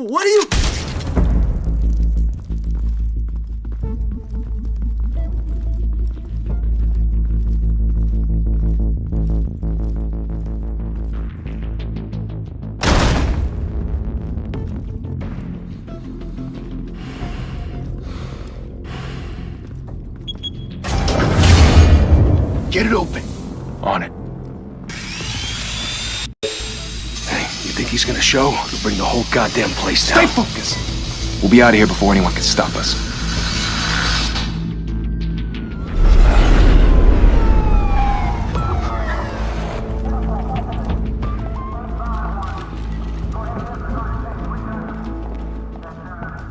What are you... Get it open. On it. Hey, you think he's gonna show? He'll bring the whole goddamn place down. Stay focused. We'll be out of here before anyone can stop us.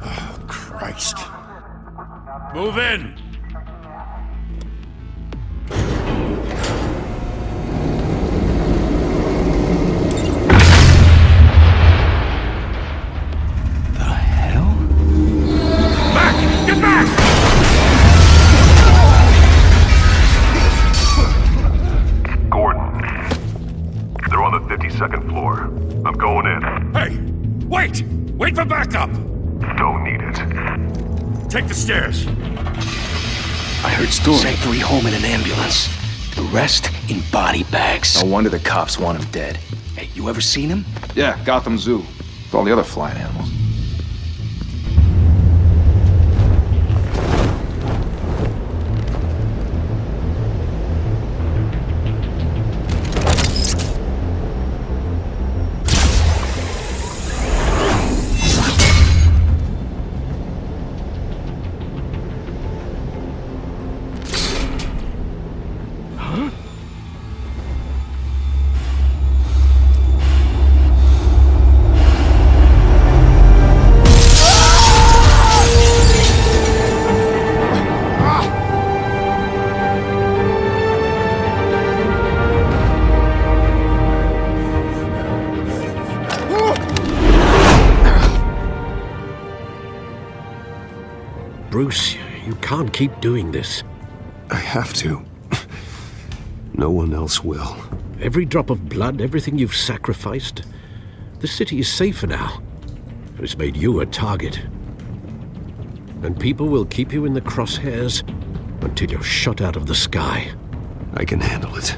Oh, Christ. Move in! Second floor. I'm going in. Hey! Wait! Wait for backup! Don't need it. Take the stairs. I heard stories. Sent 3 home in an ambulance. The rest in body bags. No wonder the cops want him dead. Hey, you ever seen him? Yeah, Gotham Zoo. With all the other flying animals. Bruce, you can't keep doing this. I have to. No one else will. Every drop of blood, everything you've sacrificed. The city is safer now. It's made you a target. And people will keep you in the crosshairs until you're shot out of the sky. I can handle it.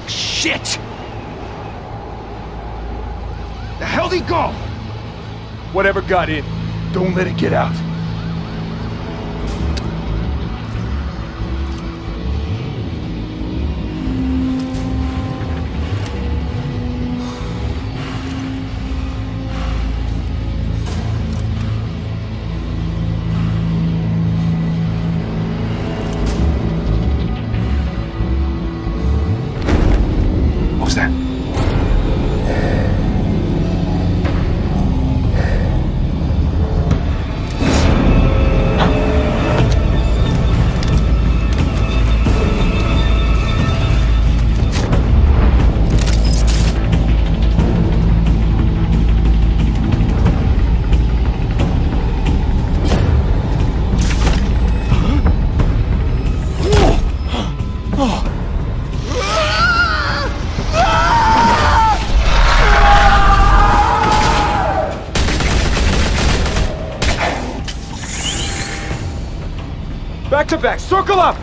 Shit! The hell'd he go? Whatever got in, don't let it get out. What was that? Back to back, circle up!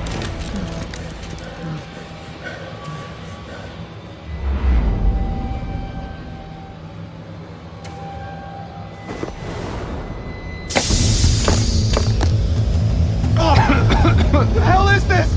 What the hell is this?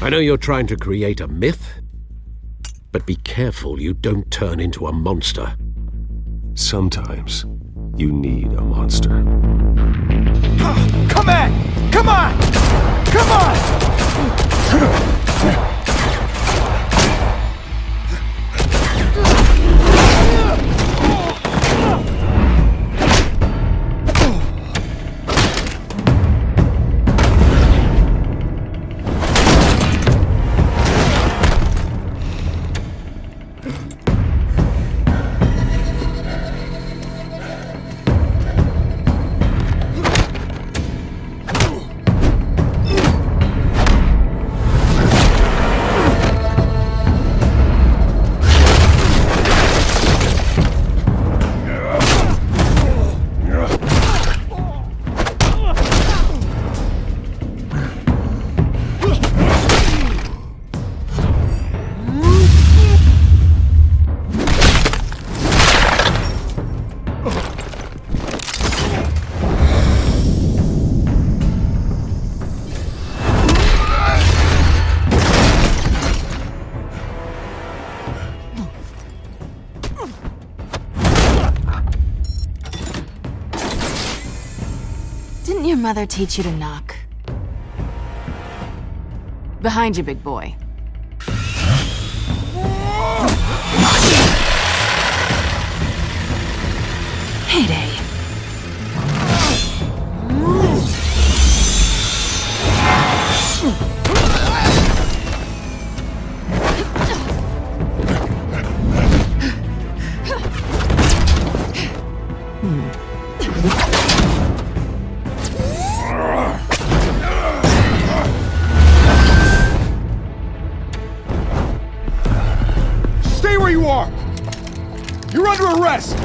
I know you're trying to create a myth, but be careful you don't turn into a monster. Sometimes you need a monster. Come on! Come on! Come on! Didn't your mother teach you to knock? Behind you, big boy. Heyday. Stay where you are! You're under arrest!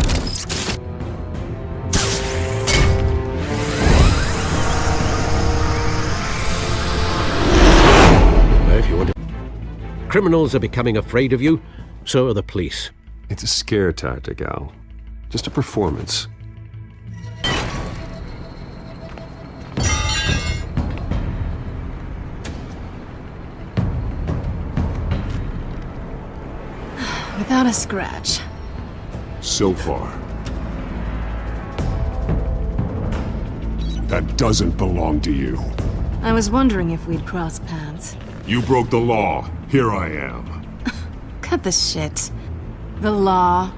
If you want to... Criminals are becoming afraid of you, so are the police. It's a scare tactic, Al. Just a performance. Without a scratch. So far. That doesn't belong to you. I was wondering if we'd cross paths. You broke the law. Here I am. Cut the shit. The law.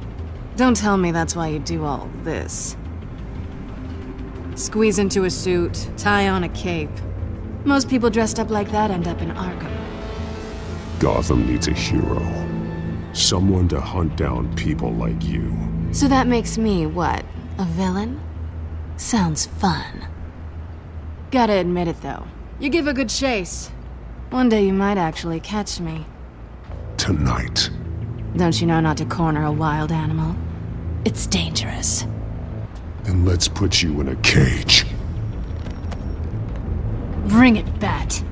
Don't tell me that's why you do all this. Squeeze into a suit, tie on a cape. Most people dressed up like that end up in Arkham. Gotham needs a hero. Someone to hunt down people like you. So that makes me, what, a villain? Sounds fun. Gotta admit it, though. You give a good chase. One day you might actually catch me. Tonight. Don't you know not to corner a wild animal? It's dangerous. Then let's put you in a cage. Bring it, Bat.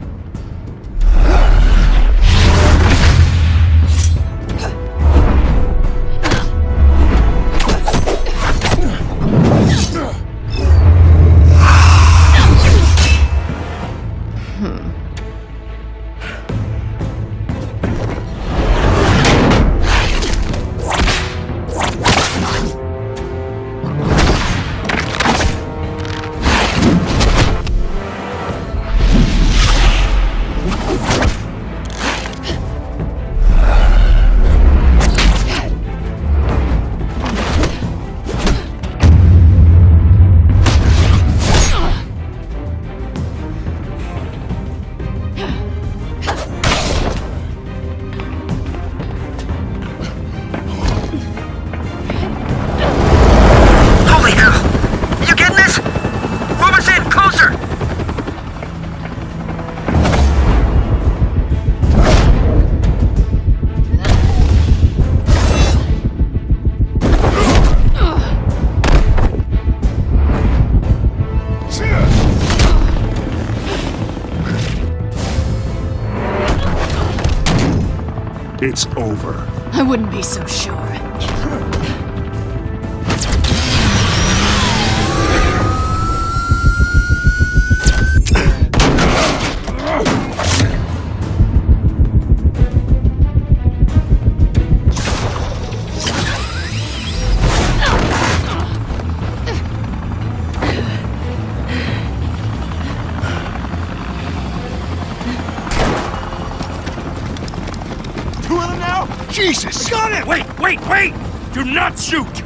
It's over. I wouldn't be so sure. two of them now? Jesus! Got it! Wait! Do not shoot!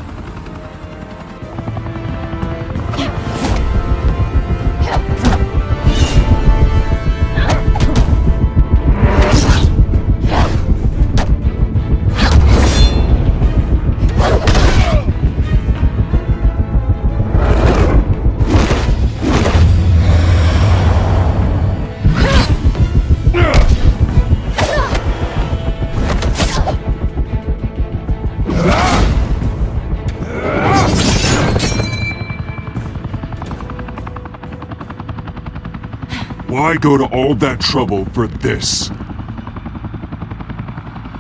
Why go to all that trouble for this?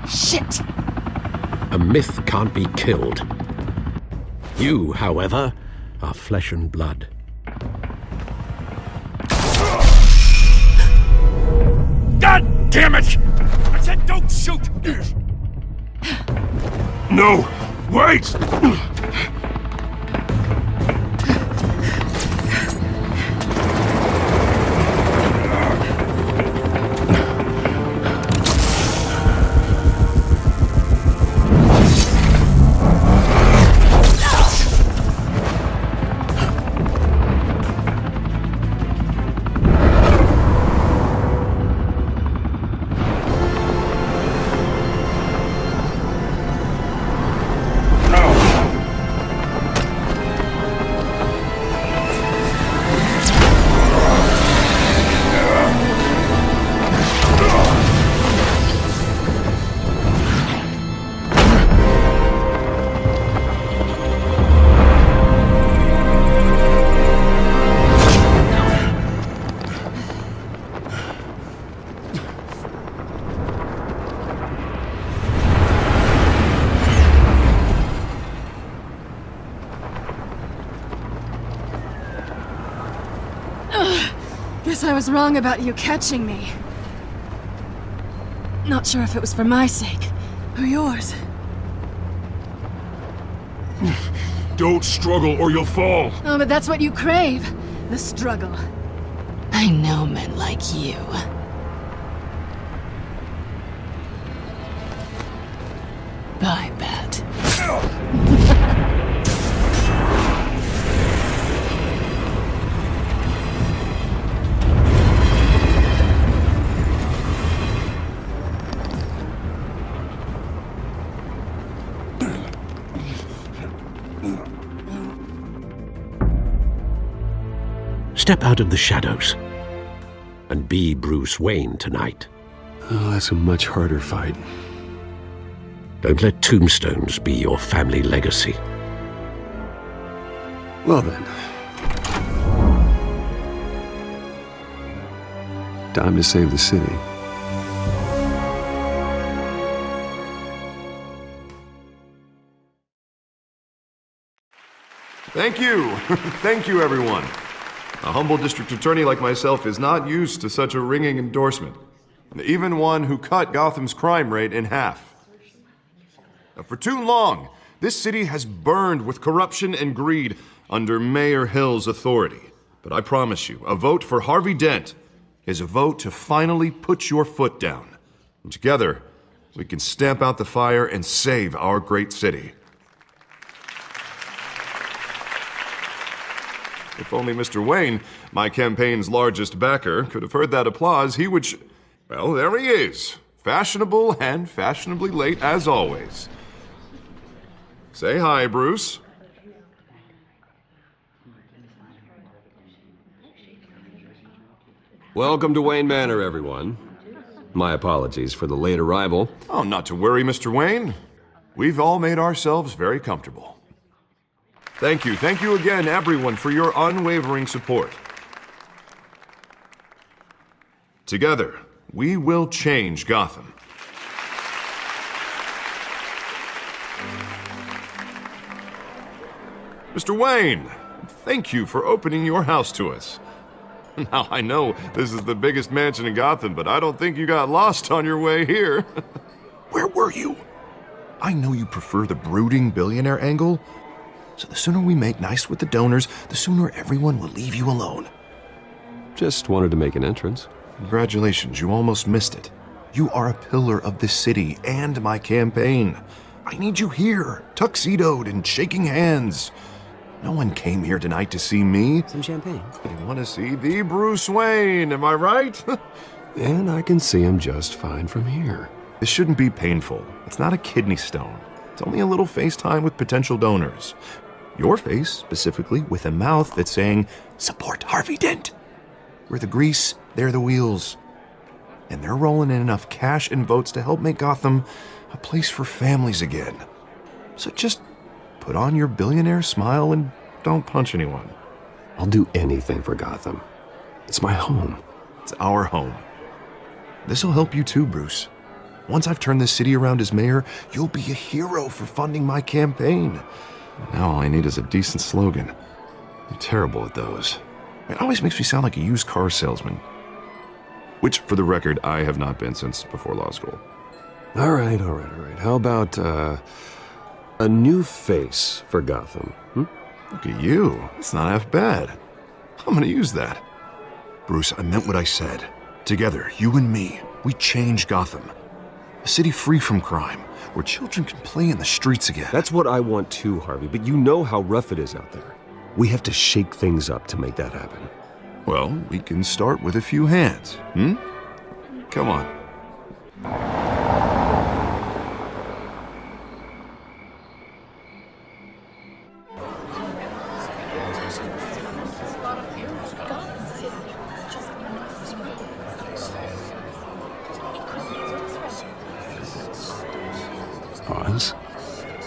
Shit! A myth can't be killed. You, however, are flesh and blood. God damn it! I said don't shoot! No! Wait! Guess I was wrong about you catching me. Not sure if it was for my sake, or yours. Don't struggle or you'll fall. Oh, but that's what you crave. The struggle. I know men like you. I bet. Step out of the shadows and be Bruce Wayne tonight. Oh, that's a much harder fight. Don't let tombstones be your family legacy. Well then. Time to save the city. Thank you. Thank you, everyone. A humble district attorney like myself is not used to such a ringing endorsement. Even one who cut Gotham's crime rate in half. For too long, this city has burned with corruption and greed under Mayor Hill's authority. But I promise you, a vote for Harvey Dent is a vote to finally put your foot down. And together, we can stamp out the fire and save our great city. If only Mr. Wayne, my campaign's largest backer, could have heard that applause, he would well, there he is. Fashionable and fashionably late as always. Say hi, Bruce. Welcome to Wayne Manor, everyone. My apologies for the late arrival. Oh, not to worry, Mr. Wayne. We've all made ourselves very comfortable. Thank you again, everyone, for your unwavering support. Together, we will change Gotham. Mr. Wayne, thank you for opening your house to us. Now, I know this is the biggest mansion in Gotham, but I don't think you got lost on your way here. Where were you? I know you prefer the brooding billionaire angle, so the sooner we make nice with the donors, the sooner everyone will leave you alone. Just wanted to make an entrance. Congratulations, you almost missed it. You are a pillar of this city and my campaign. I need you here, tuxedoed and shaking hands. No one came here tonight to see me. Some champagne. They want to see the Bruce Wayne, am I right? And I can see him just fine from here. This shouldn't be painful. It's not a kidney stone. It's only a little FaceTime with potential donors. Your face, specifically, with a mouth that's saying, support Harvey Dent. We're the grease, they're the wheels. And they're rolling in enough cash and votes to help make Gotham a place for families again. So just put on your billionaire smile and don't punch anyone. I'll do anything for Gotham. It's my home. It's our home. This'll help you too, Bruce. Once I've turned this city around as mayor, you'll be a hero for funding my campaign. Now all I need is a decent slogan. You're terrible at those. It always makes me sound like a used car salesman. Which, for the record, I have not been since before law school. All right. How about, a new face for Gotham? Look at you. It's not half bad. I'm gonna use that. Bruce, I meant what I said. Together, you and me, we change Gotham. A city free from crime, where children can play in the streets again. That's what I want too, Harvey, but you know how rough it is out there. We have to shake things up to make that happen. Well, we can start with a few hands, Come on. Pause.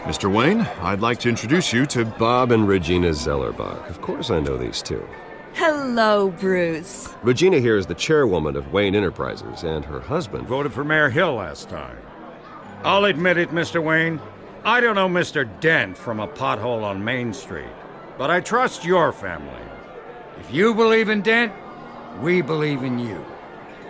Mr. Wayne, I'd like to introduce you to Bob and Regina Zellerbach. Of course I know these two. Hello, Bruce. Regina here is the chairwoman of Wayne Enterprises, and her husband Voted for Mayor Hill last time. I'll admit it, Mr. Wayne. I don't know Mr. Dent from a pothole on Main Street, but I trust your family. If you believe in Dent, we believe in you.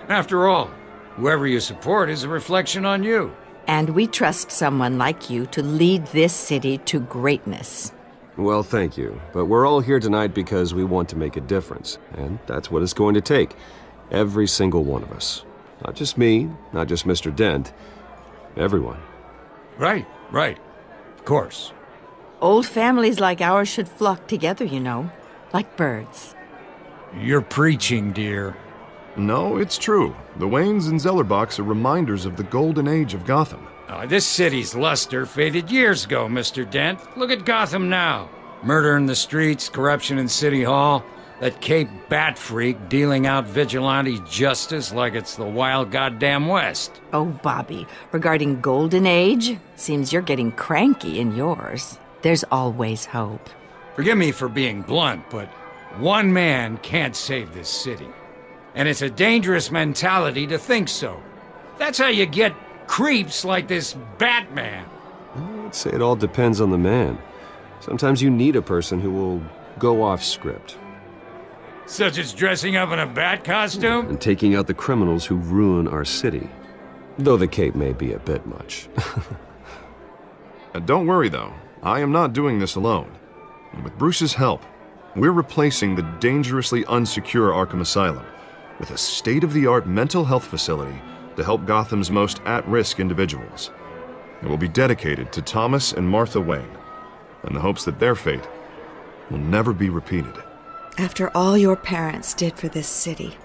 After all, whoever you support is a reflection on you. And we trust someone like you to lead this city to greatness. Well, thank you. But we're all here tonight because we want to make a difference. And that's what it's going to take. Every single one of us. Not just me, not just Mr. Dent. Everyone. Right. Of course. Old families like ours should flock together, you know, like birds. You're preaching, dear. No, it's true. The Waynes and Zellerbachs are reminders of the golden age of Gotham. This city's luster faded years ago, Mr. Dent. Look at Gotham now. Murder in the streets, corruption in City Hall, that Cape Bat freak dealing out vigilante justice like it's the wild goddamn West. Oh, Bobby, regarding Golden Age, seems you're getting cranky in yours. There's always hope. Forgive me for being blunt, but one man can't save this city. And it's a dangerous mentality to think so. That's how you get creeps like this Batman. I'd say it all depends on the man. Sometimes you need a person who will go off script. Such as dressing up in a bat costume? And taking out the criminals who ruin our city. Though the cape may be a bit much. Don't worry, though. I am not doing this alone. And with Bruce's help, we're replacing the dangerously unsecure Arkham Asylum with a state-of-the-art mental health facility to help Gotham's most at-risk individuals. It will be dedicated to Thomas and Martha Wayne, in the hopes that their fate will never be repeated. After all your parents did for this city,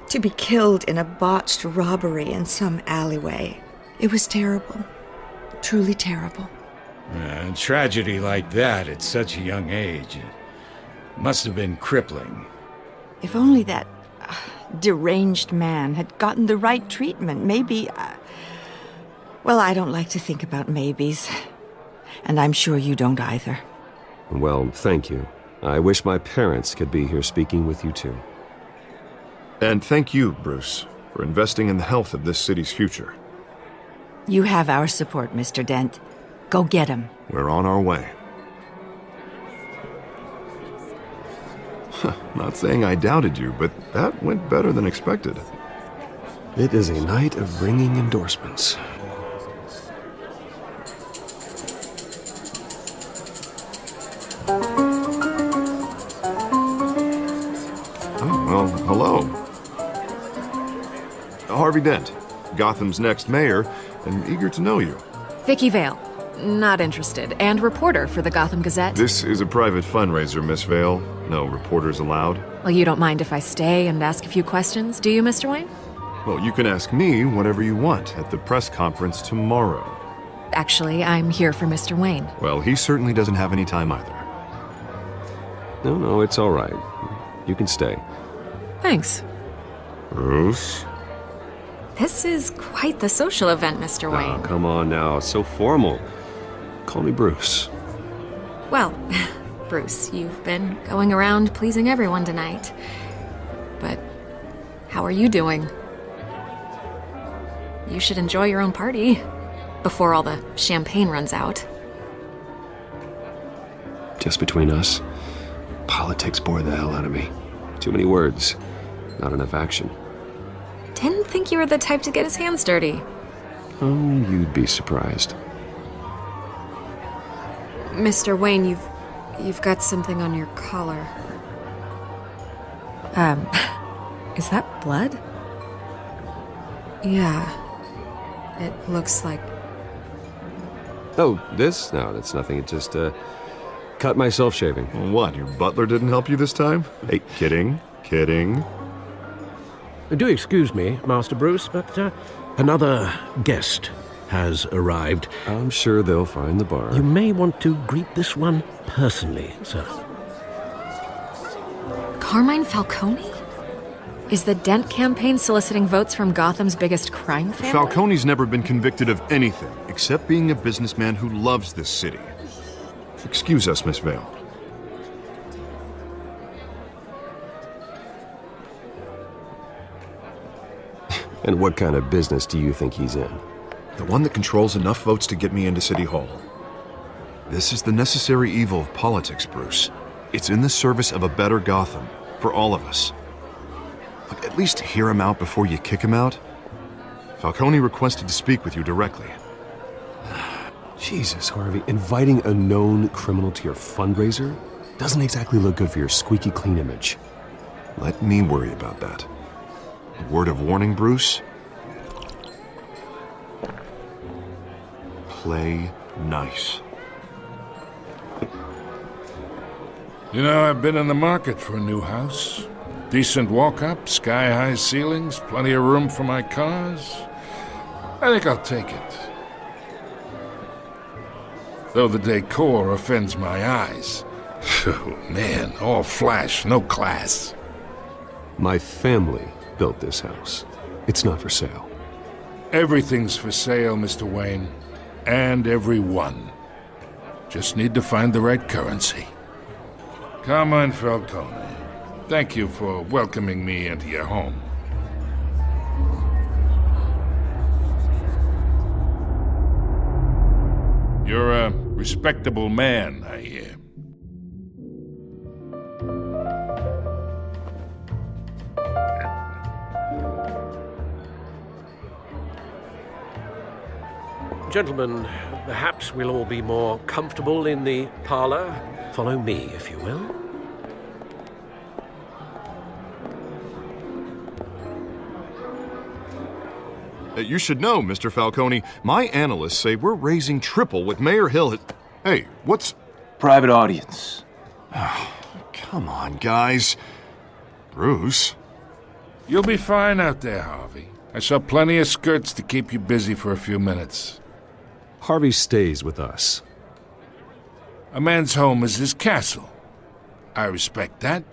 to be killed in a botched robbery in some alleyway, it was terrible. Truly terrible. A tragedy like that at such a young age must have been crippling. If only that deranged man had gotten the right treatment, maybe... well, I don't like to think about maybes. And I'm sure you don't either. Well, thank you. I wish my parents could be here speaking with you too. And thank you, Bruce, for investing in the health of this city's future. You have our support, Mr. Dent. Go get him. We're on our way. Not saying I doubted you, but that went better than expected. It is a night of ringing endorsements. Oh, well, hello. Harvey Dent, Gotham's next mayor, and eager to know you. Vicky Vale. Not interested. And reporter for the Gotham Gazette. This is a private fundraiser, Miss Vale. No reporters allowed. Well, you don't mind if I stay and ask a few questions, do you, Mr. Wayne? Well, you can ask me whatever you want at the press conference tomorrow. Actually, I'm here for Mr. Wayne. Well, he certainly doesn't have any time either. No, it's all right. You can stay. Thanks. Bruce? This is quite the social event, Mr. Wayne. Oh, come on now. It's so formal. Call me Bruce. Well, Bruce, you've been going around pleasing everyone tonight. But how are you doing? You should enjoy your own party before all the champagne runs out. Just between us, politics bore the hell out of me. Too many words, not enough action. Didn't think you were the type to get his hands dirty. Oh, you'd be surprised. Mr. Wayne, you've got something on your collar. Is that blood? Yeah. It looks like... Oh, this? No, that's nothing. It just, cut myself shaving. What, your butler didn't help you this time? Hey, kidding. Do excuse me, Master Bruce, but another guest has arrived. I'm sure they'll find the bar. You may want to greet this one personally, sir. Carmine Falcone? Is the Dent campaign soliciting votes from Gotham's biggest crime family? Falcone's never been convicted of anything except being a businessman who loves this city. Excuse us, Miss Vale. And what kind of business do you think he's in? The one that controls enough votes to get me into City Hall. This is the necessary evil of politics, Bruce. It's in the service of a better Gotham, for all of us. Look, at least hear him out before you kick him out. Falcone requested to speak with you directly. Jesus, Harvey, inviting a known criminal to your fundraiser doesn't exactly look good for your squeaky clean image. Let me worry about that. A word of warning, Bruce. Play nice. You know, I've been in the market for a new house. Decent walk-up, sky-high ceilings, plenty of room for my cars. I think I'll take it. Though the decor offends my eyes. Oh, man, all flash, no class. My family built this house. It's not for sale. Everything's for sale, Mr. Wayne. And everyone. Just need to find the right currency. Carmine Falcone, thank you for welcoming me into your home. You're a respectable man, I hear. Gentlemen, perhaps we'll all be more comfortable in the parlor. Follow me, if you will. You should know, Mr. Falcone, my analysts say we're raising triple what Mayor Hill had... Hey, what's... Private audience. Come on, guys. Bruce? You'll be fine out there, Harvey. I saw plenty of skirts to keep you busy for a few minutes. Harvey stays with us. A man's home is his castle. I respect that.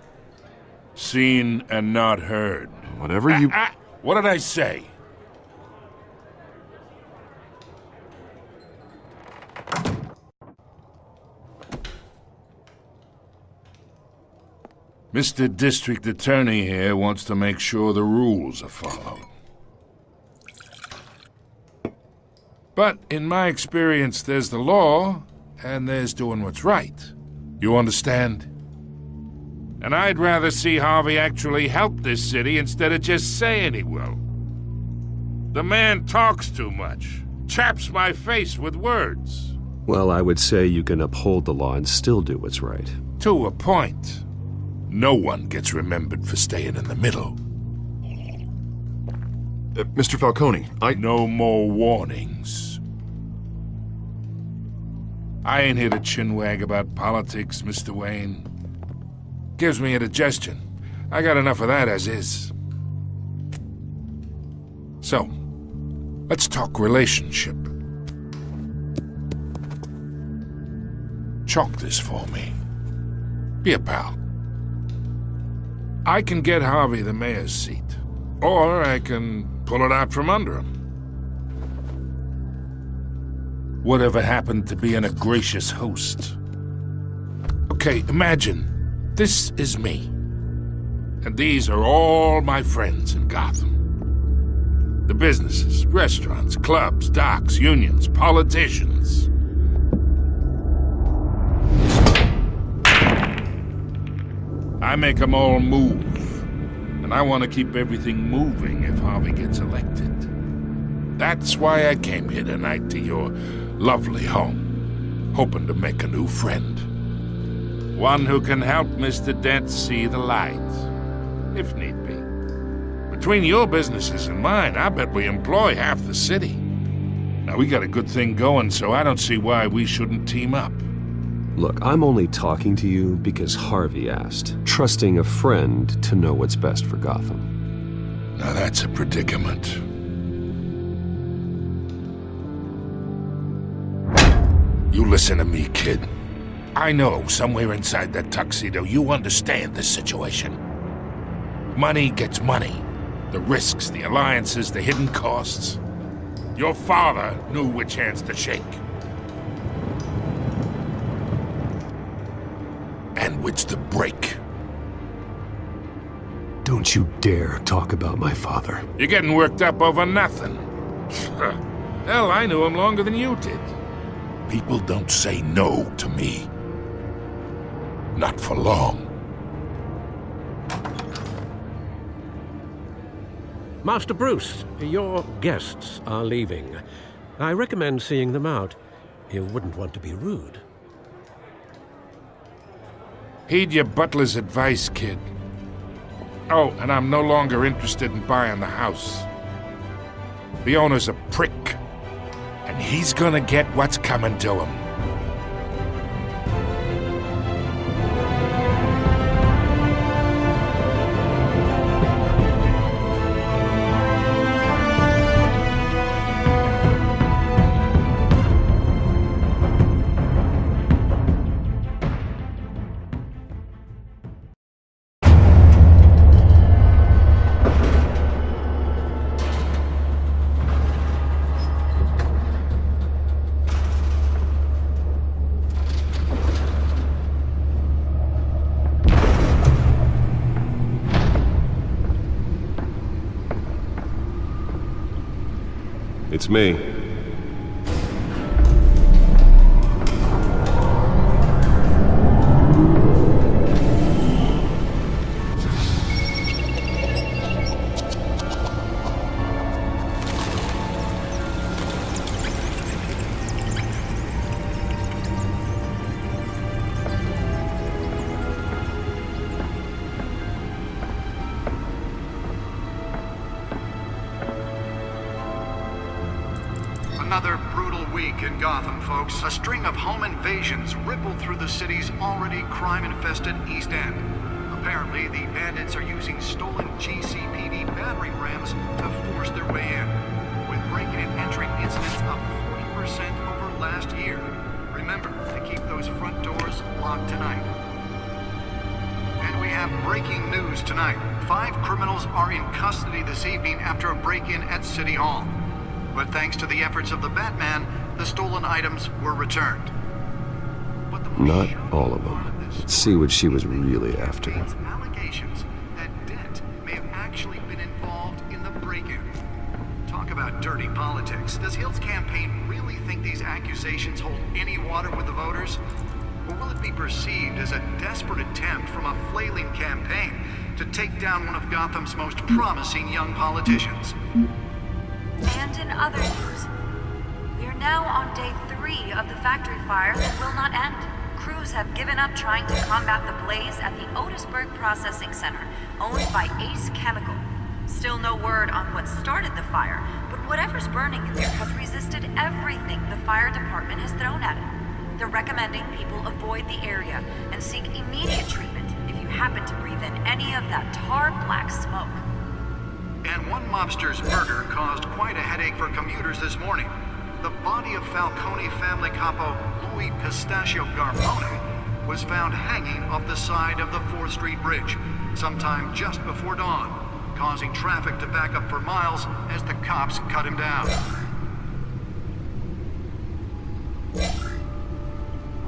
Seen and not heard. Whatever you... What did I say? Mr. District Attorney here wants to make sure the rules are followed. But in my experience, there's the law, and there's doing what's right. You understand? And I'd rather see Harvey actually help this city instead of just saying he will. The man talks too much, chaps my face with words. Well, I would say you can uphold the law and still do what's right. To a point. No one gets remembered for staying in the middle. Mr. Falcone, No more warnings. I ain't here to chinwag about politics, Mr. Wayne. Gives me indigestion. I got enough of that as is. So, let's talk relationship. Chalk this for me. Be a pal. I can get Harvey the mayor's seat, or I can pull it out from under him. Whatever happened to being a gracious host? Okay, imagine this is me, and these are all my friends in Gotham. The businesses, restaurants, clubs, docks, unions, politicians. I make them all move. And I want to keep everything moving if Harvey gets elected. That's why I came here tonight to your lovely home, hoping to make a new friend. One who can help Mr. Dent see the light, if need be. Between your businesses and mine, I bet we employ half the city. Now, we got a good thing going, so I don't see why we shouldn't team up. Look, I'm only talking to you because Harvey asked, trusting a friend to know what's best for Gotham. Now that's a predicament. You listen to me, kid. I know somewhere inside that tuxedo you understand this situation. Money gets money. The risks, the alliances, the hidden costs. Your father knew which hands to shake. And which to break. Don't you dare talk about my father. You're getting worked up over nothing. Hell, I knew him longer than you did. People don't say no to me. Not for long. Master Bruce, your guests are leaving. I recommend seeing them out. You wouldn't want to be rude. Heed your butler's advice, kid. Oh, and I'm no longer interested in buying the house. The owner's a prick, and he's gonna get what's coming to him. It's me. Another brutal week in Gotham, folks. A string of home invasions rippled through the city's already crime-infested East End. Apparently, the bandits are using stolen GCPD battering rams to force their way in, with breaking and entering incidents up 40% over last year. Remember to keep those front doors locked tonight. And we have breaking news tonight. 5 criminals are in custody this evening after a break-in at City Hall. But thanks to the efforts of the Batman, the stolen items were returned. But the Not all of them. Let's see what she was really after. Allegations that Dent may have actually been involved in the break-in. Talk about dirty politics. Does Hill's campaign really think these accusations hold any water with the voters? Or will it be perceived as a desperate attempt from a flailing campaign to take down one of Gotham's most promising young politicians? And in other news, we are now on day 3 of the factory fire that will not end. Crews have given up trying to combat the blaze at the Otisburg Processing Center, owned by Ace Chemical. Still no word on what started the fire, but whatever's burning in there has resisted everything the fire department has thrown at it. They're recommending people avoid the area and seek immediate treatment if you happen to breathe in any of that tar black smoke. And one mobster's murder caused quite a headache for commuters this morning. The body of Falcone family capo Louis Pistachio Garpone was found hanging off the side of the 4th Street Bridge sometime just before dawn, causing traffic to back up for miles as the cops cut him down.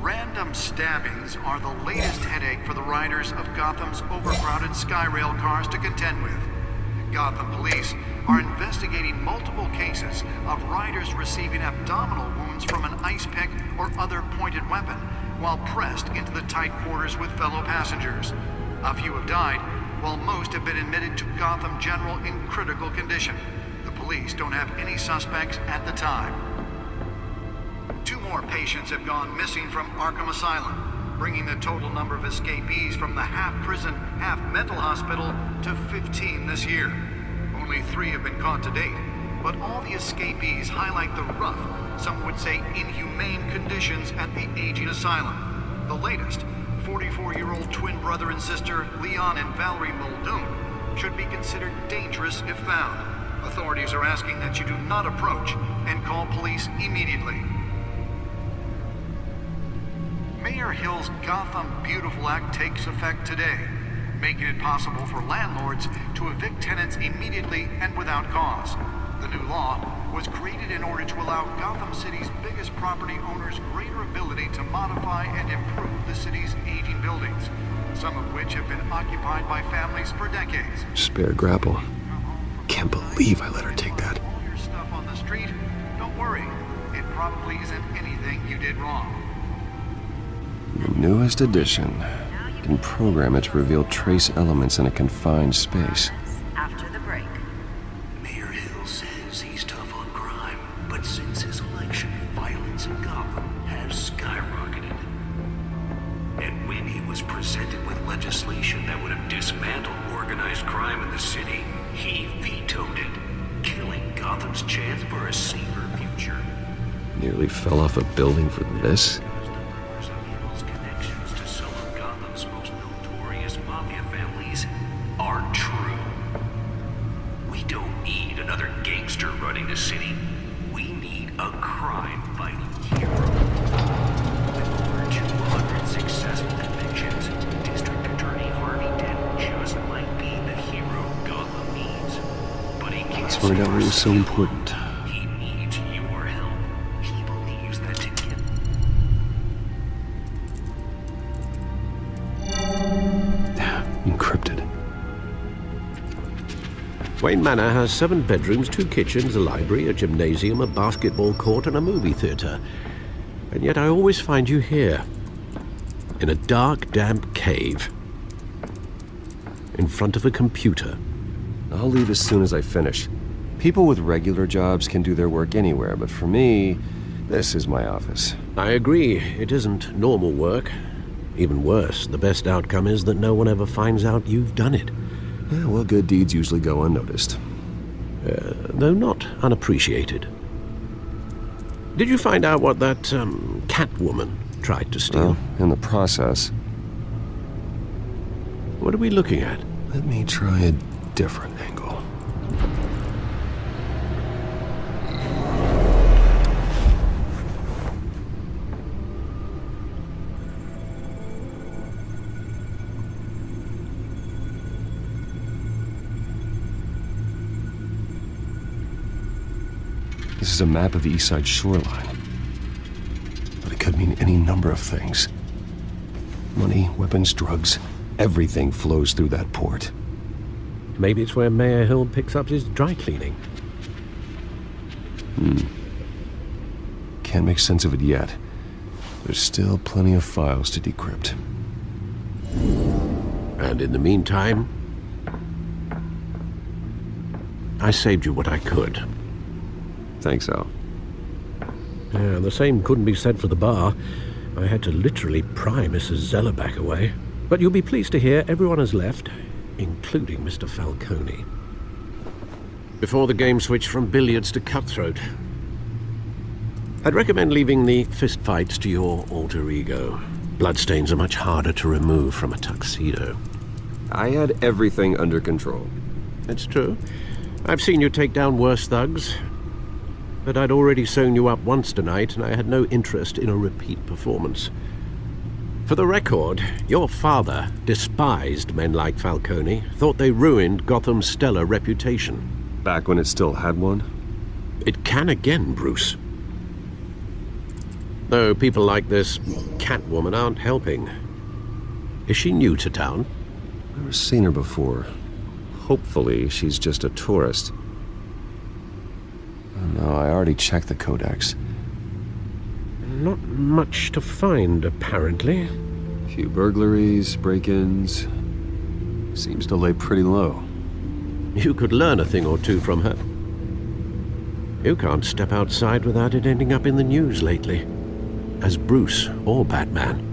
Random stabbings are the latest headache for the riders of Gotham's overcrowded Skyrail cars to contend with. Gotham police are investigating multiple cases of riders receiving abdominal wounds from an ice pick or other pointed weapon while pressed into the tight quarters with fellow passengers. A few have died, while most have been admitted to Gotham General in critical condition. The police don't have any suspects at the time. 2 more patients have gone missing from Arkham Asylum, bringing the total number of escapees from the half-prison, half-mental hospital to 15 this year. Only 3 have been caught to date, but all the escapees highlight the rough, some would say inhumane conditions at the aging asylum. The latest, 44-year-old twin brother and sister Leon and Valerie Muldoon, should be considered dangerous if found. Authorities are asking that you do not approach and call police immediately. Mayor Hill's Gotham Beautiful Act takes effect today, making it possible for landlords to evict tenants immediately and without cause. The new law was created in order to allow Gotham City's biggest property owners greater ability to modify and improve the city's aging buildings, some of which have been occupied by families for decades. Spare grapple. Can't believe I let her take that. All your stuff on the street? Don't worry. It probably isn't anything you did wrong. The newest addition. You can program it to reveal trace elements in a confined space. After the break. Mayor Hill says he's tough on crime, but since his election, violence in Gotham has skyrocketed. And when he was presented with legislation that would have dismantled organized crime in the city, he vetoed it, killing Gotham's chance for a safer future. Nearly fell off a building for this? Connections to some of Gotham's most notorious mafia families are true. We don't need another gangster running the city. We need a crime-fighting hero. With over 200 successful convictions, District Attorney Harvey Dent just might be the hero Gotham needs. But he can't. Let's find out what was so important. He needs your help. He believes that to get encrypted. Wayne Manor has 7 bedrooms, 2 kitchens, a library, a gymnasium, a basketball court, and a movie theater. And yet I always find you here, in a dark, damp cave, in front of a computer. I'll leave as soon as I finish. People with regular jobs can do their work anywhere, but for me, this is my office. I agree, it isn't normal work. Even worse, the best outcome is that no one ever finds out you've done it. Yeah, well, good deeds usually go unnoticed. Though not unappreciated. Did you find out what that, Catwoman tried to steal? Well, in the process. What are we looking at? Let me try a different angle. This is a map of the East Side shoreline. But it could mean any number of things. Money, weapons, drugs, everything flows through that port. Maybe it's where Mayor Hill picks up his dry cleaning. Can't make sense of it yet. There's still plenty of files to decrypt. And in the meantime, I saved you what I could. Thanks, Al. Yeah, the same couldn't be said for the bar. I had to literally pry Mrs. Zeller back away. But you'll be pleased to hear everyone has left, including Mr. Falcone. before the game switched from billiards to cutthroat. I'd recommend leaving the fistfights to your alter ego. Bloodstains are much harder to remove from a tuxedo. I had everything under control. It's true. I've seen you take down worse thugs. But I'd already sewn you up once tonight, and I had no interest in a repeat performance. For the record, your father despised men like Falcone, thought they ruined Gotham's stellar reputation. Back when it still had one? It can again, Bruce. Though people like this Catwoman aren't helping. Is she new to town? Never seen her before. Hopefully, she's just a tourist. Oh, no, I already checked the codex. Not much to find, apparently. A few burglaries, break-ins. Seems to lay pretty low. You could learn a thing or two from her. You can't step outside without it ending up in the news lately. As Bruce or Batman.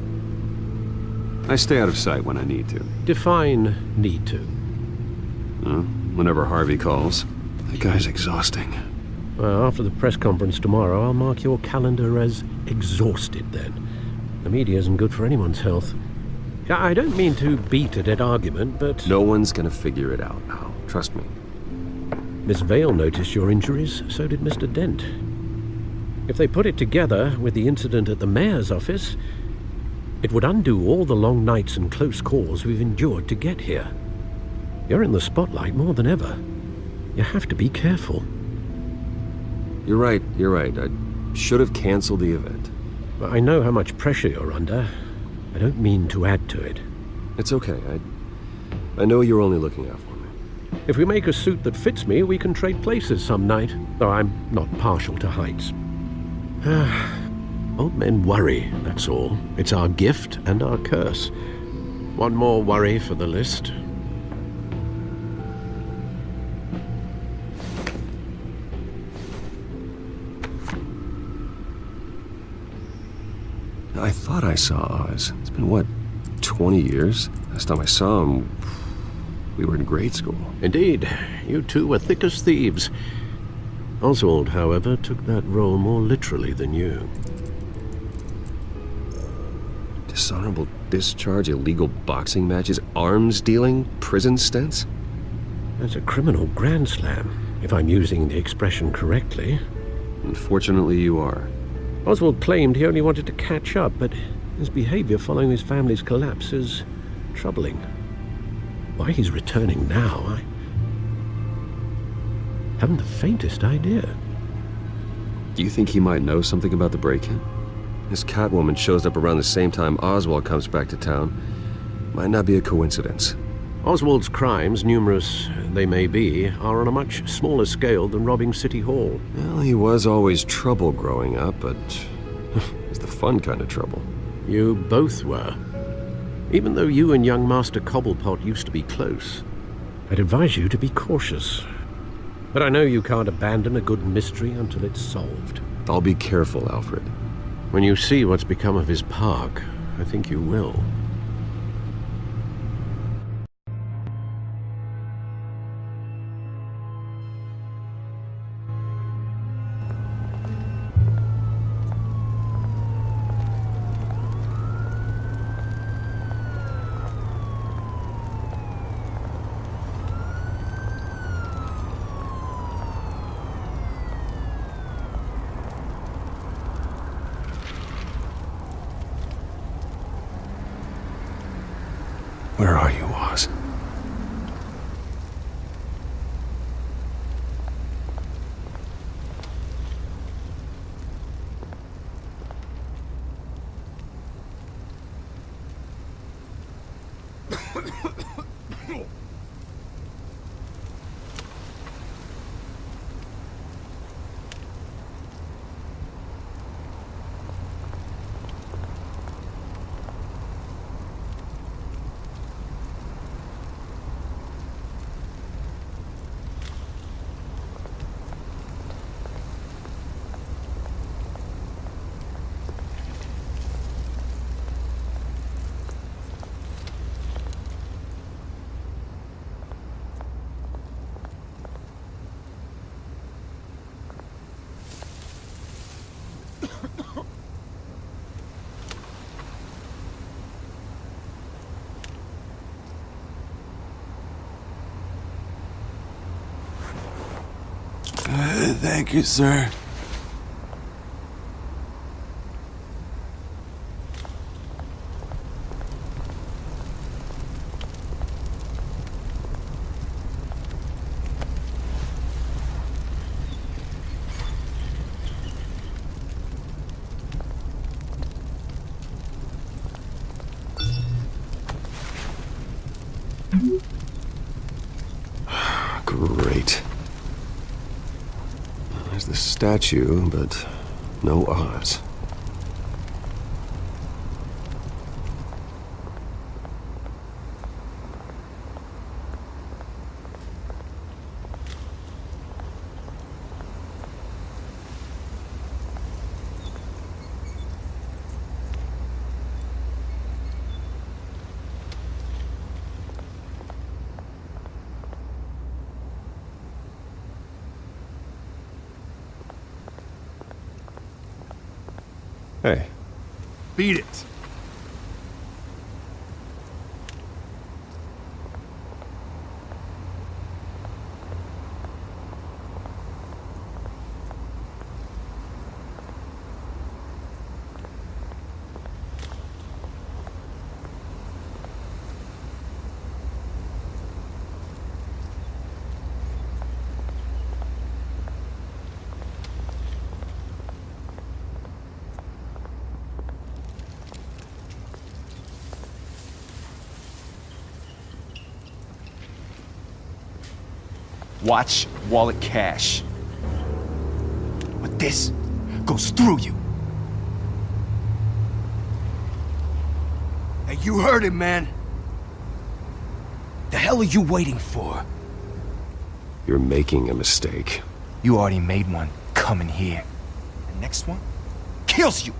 I stay out of sight when I need to. Define need to. Whenever Harvey calls. That guy's exhausting. Well, after the press conference tomorrow, I'll mark your calendar as exhausted then. The media isn't good for anyone's health. I don't mean to beat a dead argument, but... No one's gonna figure it out now. Trust me. Miss Vale noticed your injuries, so did Mr. Dent. If they put it together with the incident at the mayor's office, it would undo all the long nights and close calls we've endured to get here. You're in the spotlight more than ever. You have to be careful. You're right. I should have canceled the event. I know how much pressure you're under. I don't mean to add to it. It's okay. I know you're only looking out for me. If we make a suit that fits me, we can trade places some night, though I'm not partial to heights. Old men worry, that's all. It's our gift and our curse. One more worry for the list. I thought I saw Oz. It's been, what, 20 years? Last time I saw him, we were in grade school. Indeed. You two were thick as thieves. Oswald, however, took that role more literally than you. Dishonorable discharge, illegal boxing matches, arms dealing, prison stints? That's a criminal grand slam, if I'm using the expression correctly. Unfortunately, you are. Oswald claimed he only wanted to catch up, but his behavior following his family's collapse is troubling. Why he's returning now, I haven't the faintest idea. Do you think he might know something about the break-in? This Catwoman shows up around the same time Oswald comes back to town. Might not be a coincidence. Oswald's crimes, numerous they may be, are on a much smaller scale than robbing City Hall. Well, he was always trouble growing up, but it's the fun kind of trouble. You both were. Even though you and young Master Cobblepot used to be close, I'd advise you to be cautious. But I know you can't abandon a good mystery until it's solved. I'll be careful, Alfred. When you see what's become of his park, I think you will. Where are you, Oz? Thank you, sir. Great. There's the statue, but no Oz. Hey. Beat it. Watch wallet cash. But this goes through you. Hey, you heard it, man. The hell are you waiting for? You're making a mistake. You already made one coming here. The next one kills you.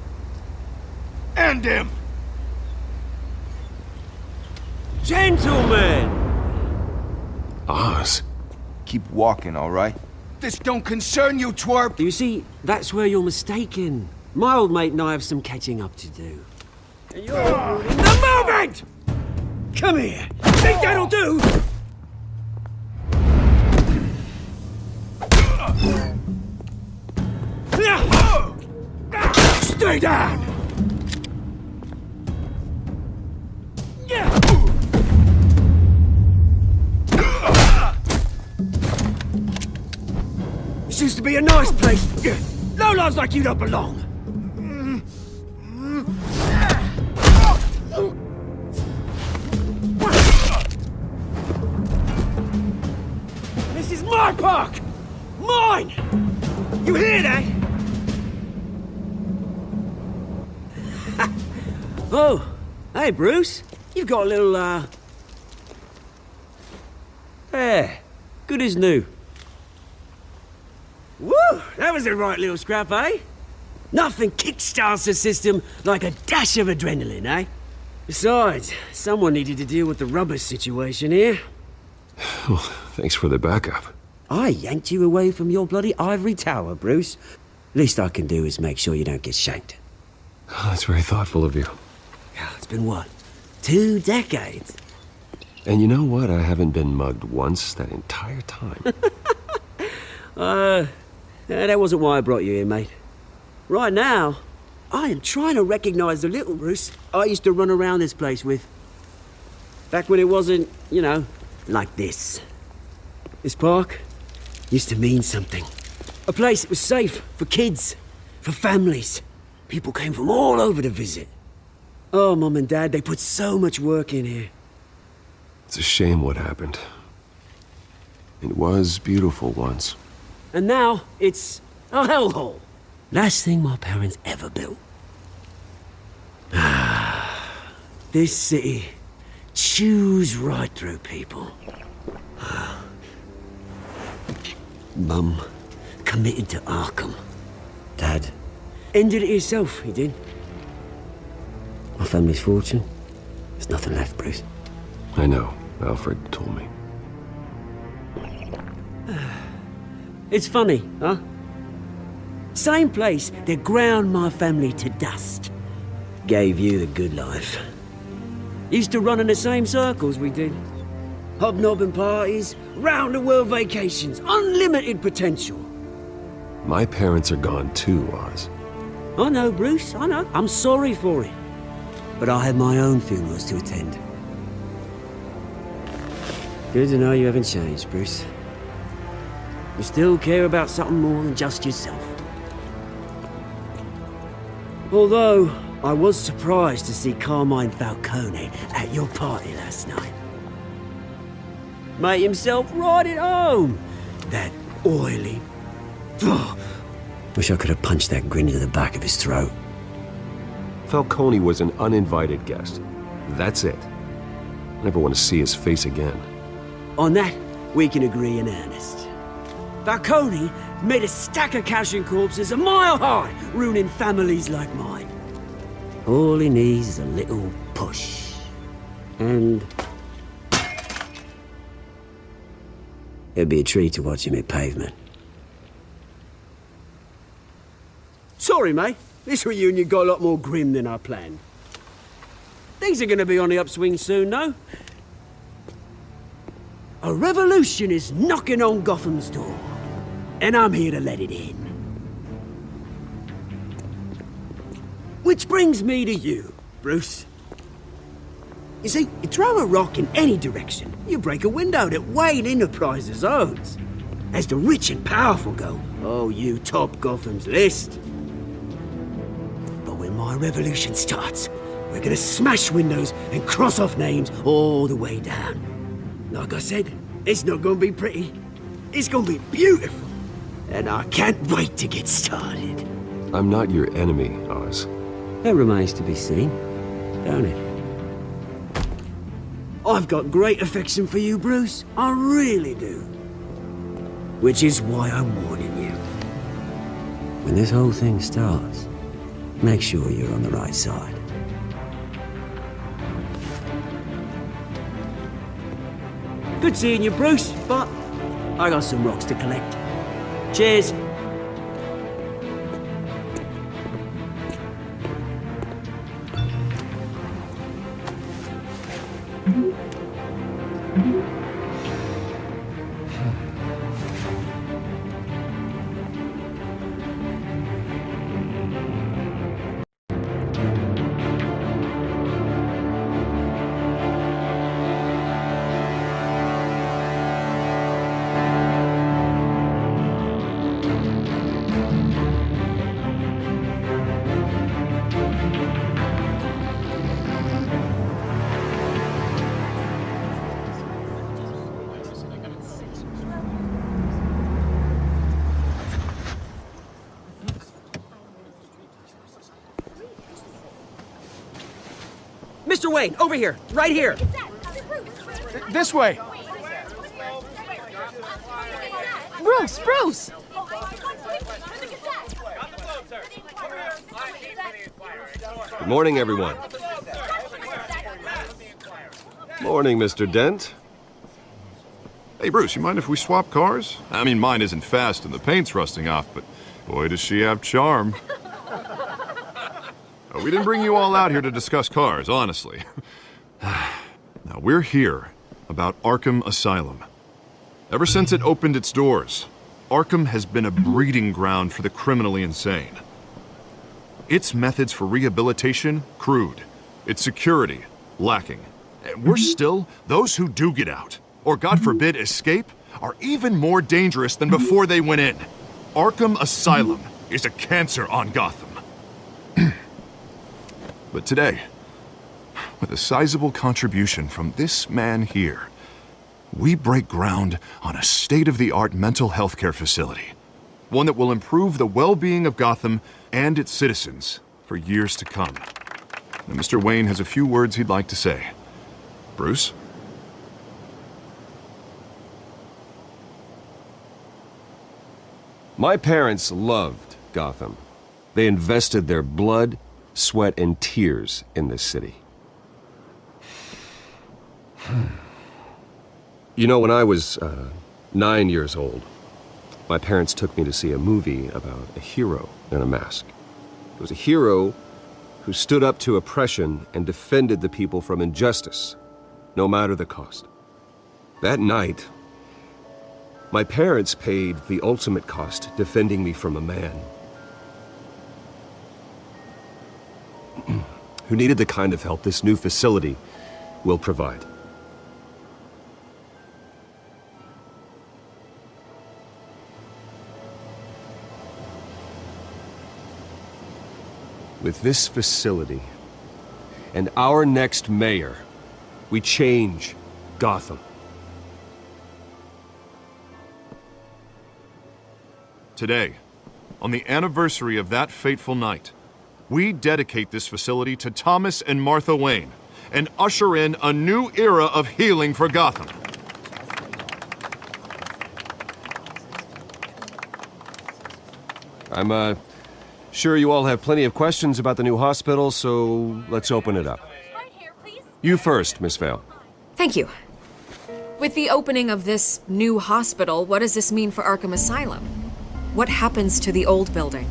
And him. Gentlemen! Oz. Keep walking, all right? This don't concern you, twerp! You see, that's where you're mistaken. My old mate and I have some catching up to do. And you're ruining the moment! Come here! Think that'll do? Stay down! This used to be a nice place. Lowlifes like you don't belong. This is my park! Mine! You hear that? Oh, hey Bruce. You've got a little, There. Good as new. Woo! That was a right little scrap, eh? Nothing kickstarts the system like a dash of adrenaline, eh? Besides, someone needed to deal with the rubber situation here. Well, thanks for the backup. I yanked you away from your bloody ivory tower, Bruce. Least I can do is make sure you don't get shanked. Oh, that's very thoughtful of you. Yeah, it's been what? 2 decades? And you know what? I haven't been mugged once that entire time. That wasn't why I brought you here, mate. Right now, I am trying to recognize the little Bruce I used to run around this place with. Back when it wasn't, you know, like this. This park used to mean something. A place that was safe for kids, for families. People came from all over to visit. Oh, Mum and Dad, they put so much work in here. It's a shame what happened. It was beautiful once. And now, it's a hellhole. Last thing my parents ever built. This city chews right through people. Mum committed to Arkham. Dad ended it himself, he did. My family's fortune, there's nothing left, Bruce. I know. Alfred told me. It's funny, huh? Same place that ground my family to dust. Gave you the good life. Used to run in the same circles we did. Hobnobbing parties, round-the-world vacations, unlimited potential. My parents are gone too, Oz. I know, Bruce, I know. I'm sorry for it. But I have my own funerals to attend. Good to know you haven't changed, Bruce. You still care about something more than just yourself. Although, I was surprised to see Carmine Falcone at your party last night. Made himself right at home. That oily... Oh, wish I could have punched that grin into the back of his throat. Falcone was an uninvited guest. That's it. I never want to see his face again. On that, we can agree in earnest. Falcone made a stack of cashing corpses a mile high, ruining families like mine. All he needs is a little push. And... it'd be a treat to watch him hit pavement. Sorry, mate. This reunion got a lot more grim than I planned. Things are gonna be on the upswing soon, though. A revolution is knocking on Gotham's door, and I'm here to let it in. Which brings me to you, Bruce. You see, you throw a rock in any direction, you break a window that Wayne Enterprises owns. As the rich and powerful go, oh, you top Gotham's list. But when my revolution starts, we're gonna smash windows and cross off names all the way down. Like I said, it's not gonna be pretty. It's gonna be beautiful. And I can't wait to get started. I'm not your enemy, Oz. That remains to be seen, don't it? I've got great affection for you, Bruce. I really do. Which is why I'm warning you. When this whole thing starts, make sure you're on the right side. Good seeing you, Bruce, but I got some rocks to collect. Cheers. Mr. Wayne, over here, right here. This way. Bruce, Bruce! Good morning, everyone. Morning, Mr. Dent. Hey, Bruce, you mind if we swap cars? I mean, mine isn't fast and the paint's rusting off, but boy, does she have charm. We didn't bring you all out here to discuss cars, honestly. Now, we're here about Arkham Asylum. Ever since it opened its doors, Arkham has been a breeding ground for the criminally insane. Its methods for rehabilitation, crude. Its security, lacking. And worse still, those who do get out, or God forbid escape, are even more dangerous than before they went in. Arkham Asylum is a cancer on Gotham. But today, with a sizable contribution from this man here, we break ground on a state-of-the-art mental health care facility. One that will improve the well-being of Gotham and its citizens for years to come. Now, Mr. Wayne has a few words he'd like to say. Bruce? My parents loved Gotham. They invested their blood, sweat, and tears in this city. You know, when I was 9 years old, my parents took me to see a movie about a hero in a mask. It was a hero who stood up to oppression and defended the people from injustice, no matter the cost. That night, My parents paid the ultimate cost defending me from a man who needed the kind of help this new facility will provide. With this facility and our next mayor, we change Gotham. Today, on the anniversary of that fateful night, we dedicate this facility to Thomas and Martha Wayne and usher in a new era of healing for Gotham. I'm sure you all have plenty of questions about the new hospital, so let's open it up. You first, Miss Vale. Thank you. With the opening of this new hospital, what does this mean for Arkham Asylum? What happens to the old building?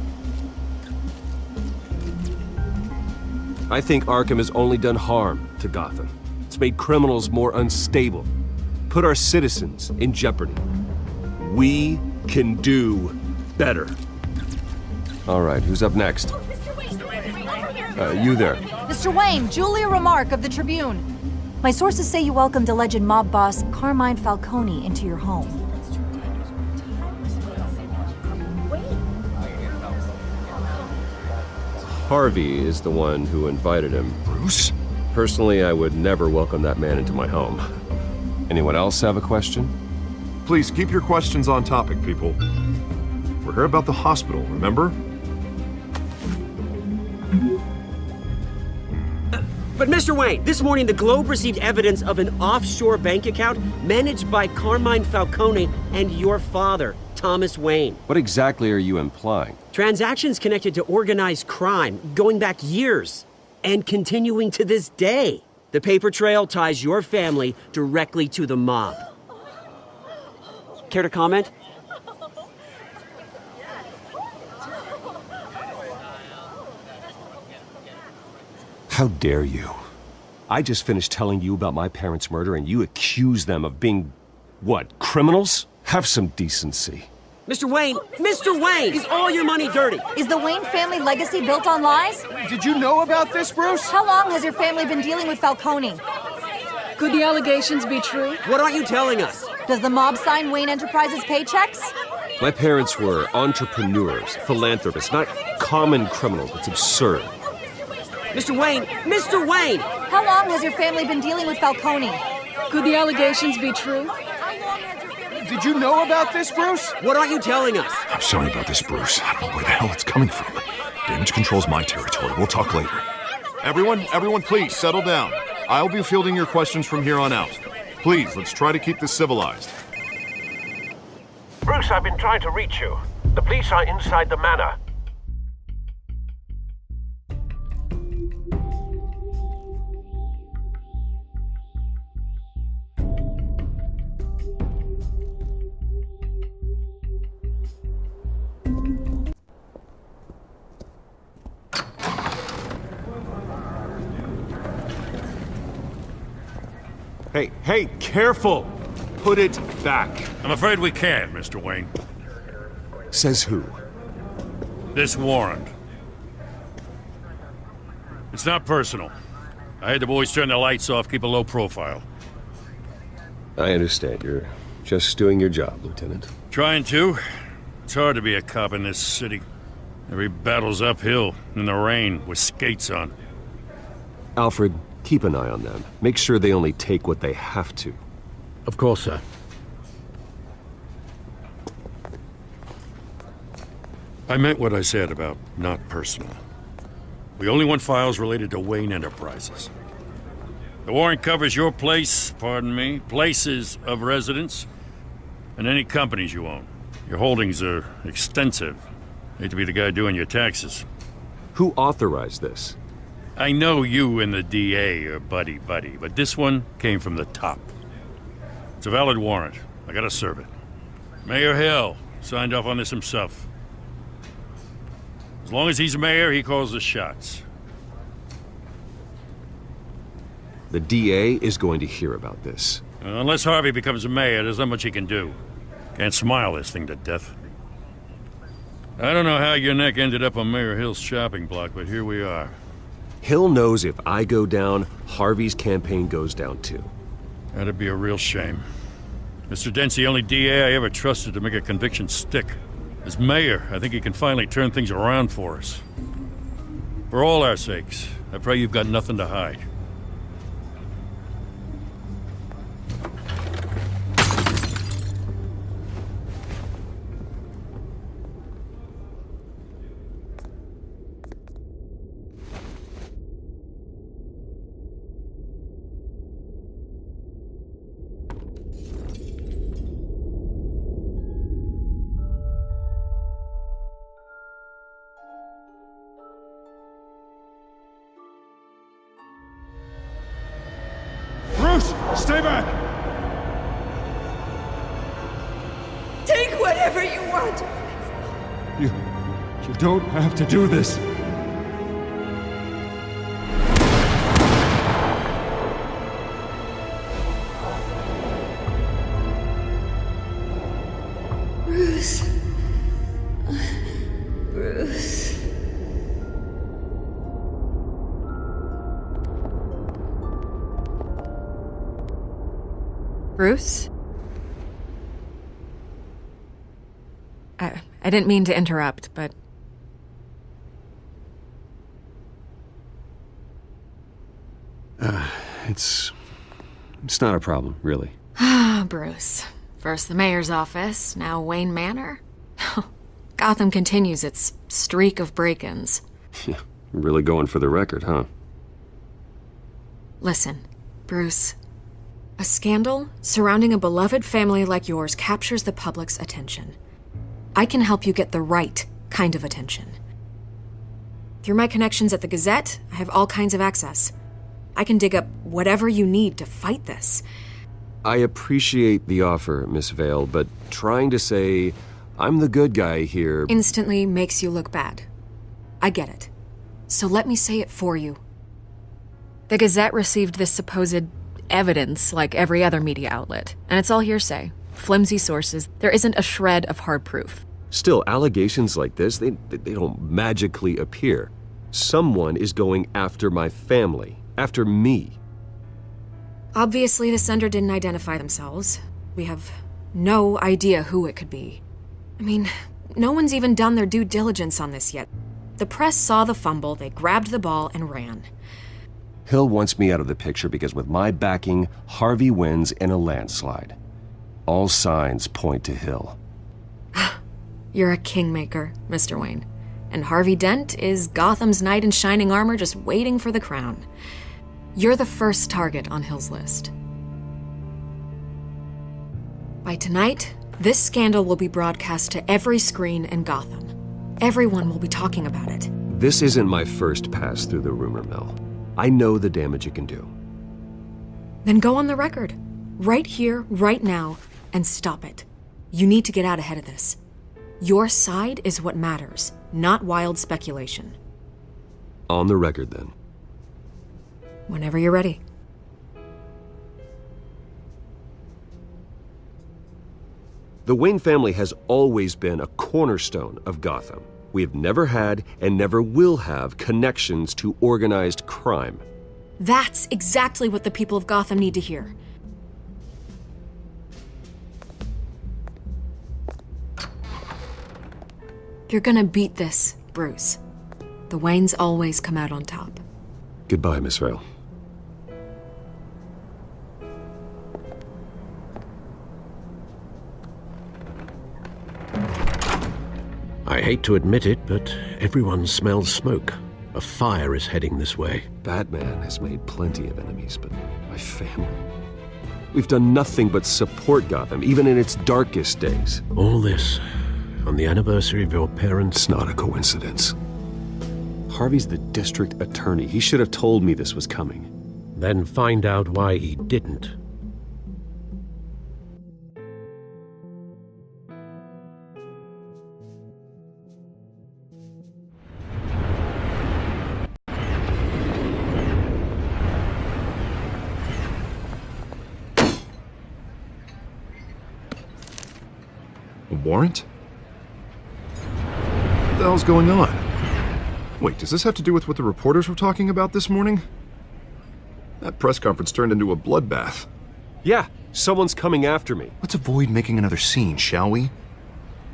I think Arkham has only done harm to Gotham. It's made criminals more unstable, put our citizens in jeopardy. We can do better. All right, who's up next? You there. Mr. Wayne, Julia Remark of the Tribune. My sources say you welcomed alleged mob boss Carmine Falcone into your home. Harvey is the one who invited him. Bruce? Personally, I would never welcome that man into my home. Anyone else have a question? Please keep your questions on topic, people. We're here about the hospital, remember? But Mr. Wayne, this morning the Globe received evidence of an offshore bank account managed by Carmine Falcone and your father, Thomas Wayne. What exactly are you implying? Transactions connected to organized crime going back years and continuing to this day. The paper trail ties your family directly to the mob. Care to comment? How dare you? I just finished telling you about my parents' murder and you accuse them of being, what, criminals? Have some decency. Mr. Wayne, is all your money dirty? Is the Wayne family legacy built on lies? Did you know about this, Bruce? How long has your family been dealing with Falcone? Could the allegations be true? What aren't you telling us? Does the mob sign Wayne Enterprises paychecks? My parents were entrepreneurs, philanthropists, not common criminals. It's absurd. Mr. Wayne! How long has your family been dealing with Falcone? Could the allegations be true? Did you know about this, Bruce? What aren't you telling us? I'm sorry about this, Bruce. I don't know where the hell it's coming from. Damage control's my territory. We'll talk later. Everyone, please settle down. I'll be fielding your questions from here on out. Please, let's try to keep this civilized. Bruce, I've been trying to reach you. The police are inside the manor. Hey, careful! Put it back. I'm afraid we can't, Mr. Wayne. Says who? This warrant. It's not personal. I had the boys turn the lights off, keep a low profile. I understand. You're just doing your job, Lieutenant. Trying to. It's hard to be a cop in this city. Every battle's uphill, in the rain, with skates on. Alfred, keep an eye on them. Make sure they only take what they have to. Of course, sir. I meant what I said about not personal. We only want files related to Wayne Enterprises. The warrant covers your place, places of residence, and any companies you own. Your holdings are extensive. Hate to be the guy doing your taxes. Who authorized this? I know you and the DA are buddy-buddy, but this one came from the top. It's a valid warrant. I gotta serve it. Mayor Hill signed off on this himself. As long as he's mayor, he calls the shots. The DA is going to hear about this. Unless Harvey becomes a mayor, there's not much he can do. Can't smile this thing to death. I don't know how your neck ended up on Mayor Hill's shopping block, but here we are. Hill knows if I go down, Harvey's campaign goes down too. That'd be a real shame. Mr. Dent's the only DA I ever trusted to make a conviction stick. As mayor, I think he can finally turn things around for us. For all our sakes, I pray you've got nothing to hide. Stay back! Take whatever you want. You don't have to do this. Bruce. Bruce. Bruce? I didn't mean to interrupt, but... It's not a problem, really. Ah, Bruce. First the mayor's office, now Wayne Manor. Gotham continues its streak of break-ins. Yeah, really going for the record, huh? Listen, Bruce. A scandal surrounding a beloved family like yours captures the public's attention. I can help you get the right kind of attention. Through my connections at the Gazette, I have all kinds of access. I can dig up whatever you need to fight this. I appreciate the offer, Miss Vale, but trying to say I'm the good guy here instantly makes you look bad. I get it. So let me say it for you. The Gazette received this supposed evidence like every other media outlet, and it's all hearsay. Flimsy sources. There isn't a shred of hard proof. Still, allegations like this, they don't magically appear. Someone is going after my family, after me. Obviously, the sender didn't identify themselves. We have no idea who it could be. I mean, no one's even done their due diligence on this yet. The press saw the fumble, they grabbed the ball and ran. Hill wants me out of the picture because with my backing, Harvey wins in a landslide. All signs point to Hill. You're a kingmaker, Mr. Wayne. And Harvey Dent is Gotham's knight in shining armor just waiting for the crown. You're the first target on Hill's list. By tonight, this scandal will be broadcast to every screen in Gotham. Everyone will be talking about it. This isn't my first pass through the rumor mill. I know the damage it can do. Then go on the record. Right here, right now, and stop it. You need to get out ahead of this. Your side is what matters, not wild speculation. On the record, then. Whenever you're ready. The Wayne family has always been a cornerstone of Gotham. We have never had and never will have connections to organized crime. That's exactly what the people of Gotham need to hear. You're gonna beat this, Bruce. The Waynes always come out on top. Goodbye, Miss Vale. I hate to admit it, but everyone smells smoke. A fire is heading this way. Batman has made plenty of enemies, but my family... We've done nothing but support Gotham, even in its darkest days. All this on the anniversary of your parents'... It's not a coincidence. Harvey's the district attorney. He should have told me this was coming. Then find out why he didn't. warrant? What the hell's going on? Wait, does this have to do with what the reporters were talking about this morning? That press conference turned into a bloodbath. Yeah, someone's coming after me. Let's avoid making another scene, shall we?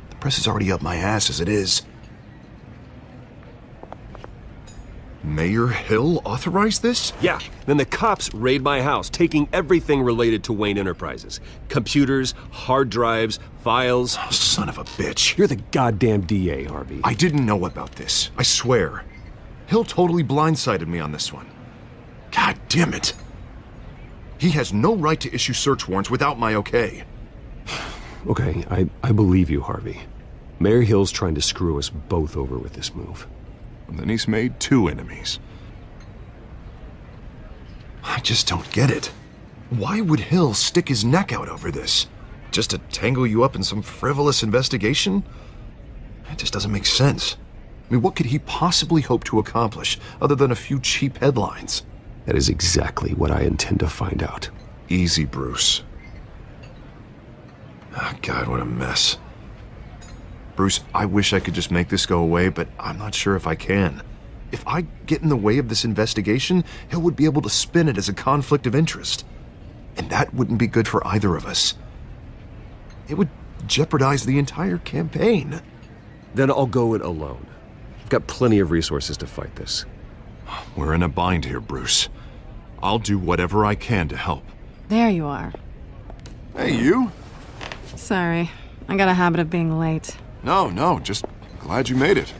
The press is already up my ass as it is. Mayor Hill authorized this? Yeah, then the cops raid my house, taking everything related to Wayne Enterprises. Computers, hard drives, files. Oh, son of a bitch. You're the goddamn DA, Harvey. I didn't know about this, I swear. Hill totally blindsided me on this one. God damn it. He has no right to issue search warrants without my okay. Okay, I believe you, Harvey. Mayor Hill's trying to screw us both over with this move. And then he's made 2 enemies. I just don't get it. Why would Hill stick his neck out over this? Just to tangle you up in some frivolous investigation? It just doesn't make sense. I mean, what could he possibly hope to accomplish other than a few cheap headlines? That is exactly what I intend to find out. Easy, Bruce. Oh, God, what a mess. Bruce, I wish I could just make this go away, but I'm not sure if I can. If I get in the way of this investigation, Hill would be able to spin it as a conflict of interest. And that wouldn't be good for either of us. It would jeopardize the entire campaign. Then I'll go it alone. I've got plenty of resources to fight this. We're in a bind here, Bruce. I'll do whatever I can to help. There you are. Hey, you? Sorry. I got a habit of being late. No, just glad you made it.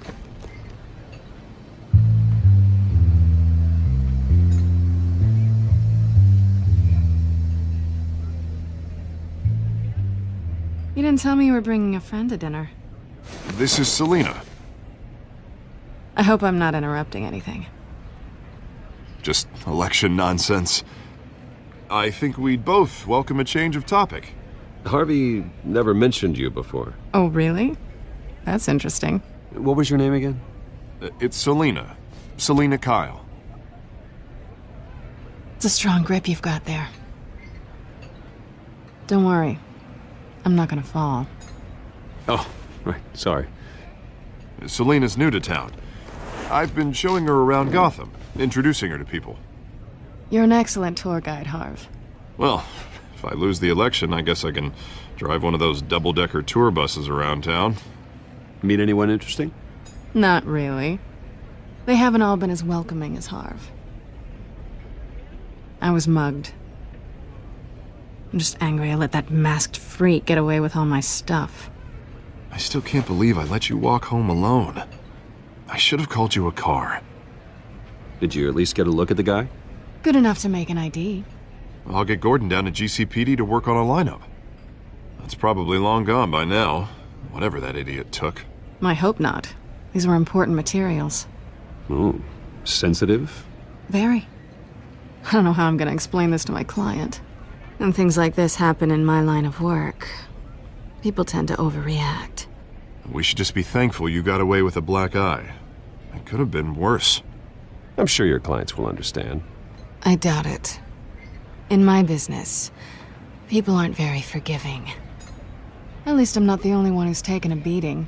You didn't tell me you were bringing a friend to dinner. This is Selina. I hope I'm not interrupting anything. Just election nonsense. I think we'd both welcome a change of topic. Harvey never mentioned you before. Oh, really? That's interesting. What was your name again? It's Selina. Selina Kyle. It's a strong grip you've got there. Don't worry. I'm not gonna fall. Oh, right. Sorry. Selina's new to town. I've been showing her around Gotham, introducing her to people. You're an excellent tour guide, Harv. Well, if I lose the election, I guess I can drive one of those double-decker tour buses around town. Meet anyone interesting? Not really. They haven't all been as welcoming as Harv. I was mugged. I'm just angry I let that masked freak get away with all my stuff. I still can't believe I let you walk home alone. I should have called you a car. Did you at least get a look at the guy? Good enough to make an ID. I'll get Gordon down to GCPD to work on a lineup. That's probably long gone by now, whatever that idiot took. I hope not. These were important materials. Ooh, sensitive? Very. I don't know how I'm gonna explain this to my client. And things like this happen in my line of work. People tend to overreact. We should just be thankful you got away with a black eye. It could have been worse. I'm sure your clients will understand. I doubt it. In my business, people aren't very forgiving. At least I'm not the only one who's taken a beating.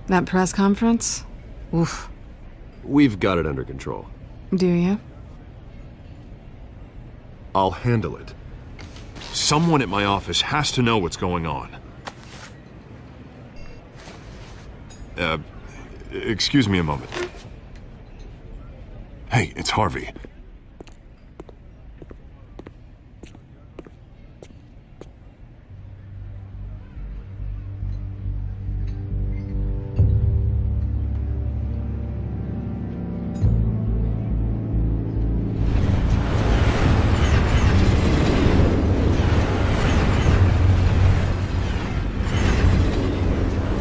That press conference? Oof. We've got it under control. Do you? I'll handle it. Someone at my office has to know what's going on. Excuse me a moment. Hey, it's Harvey.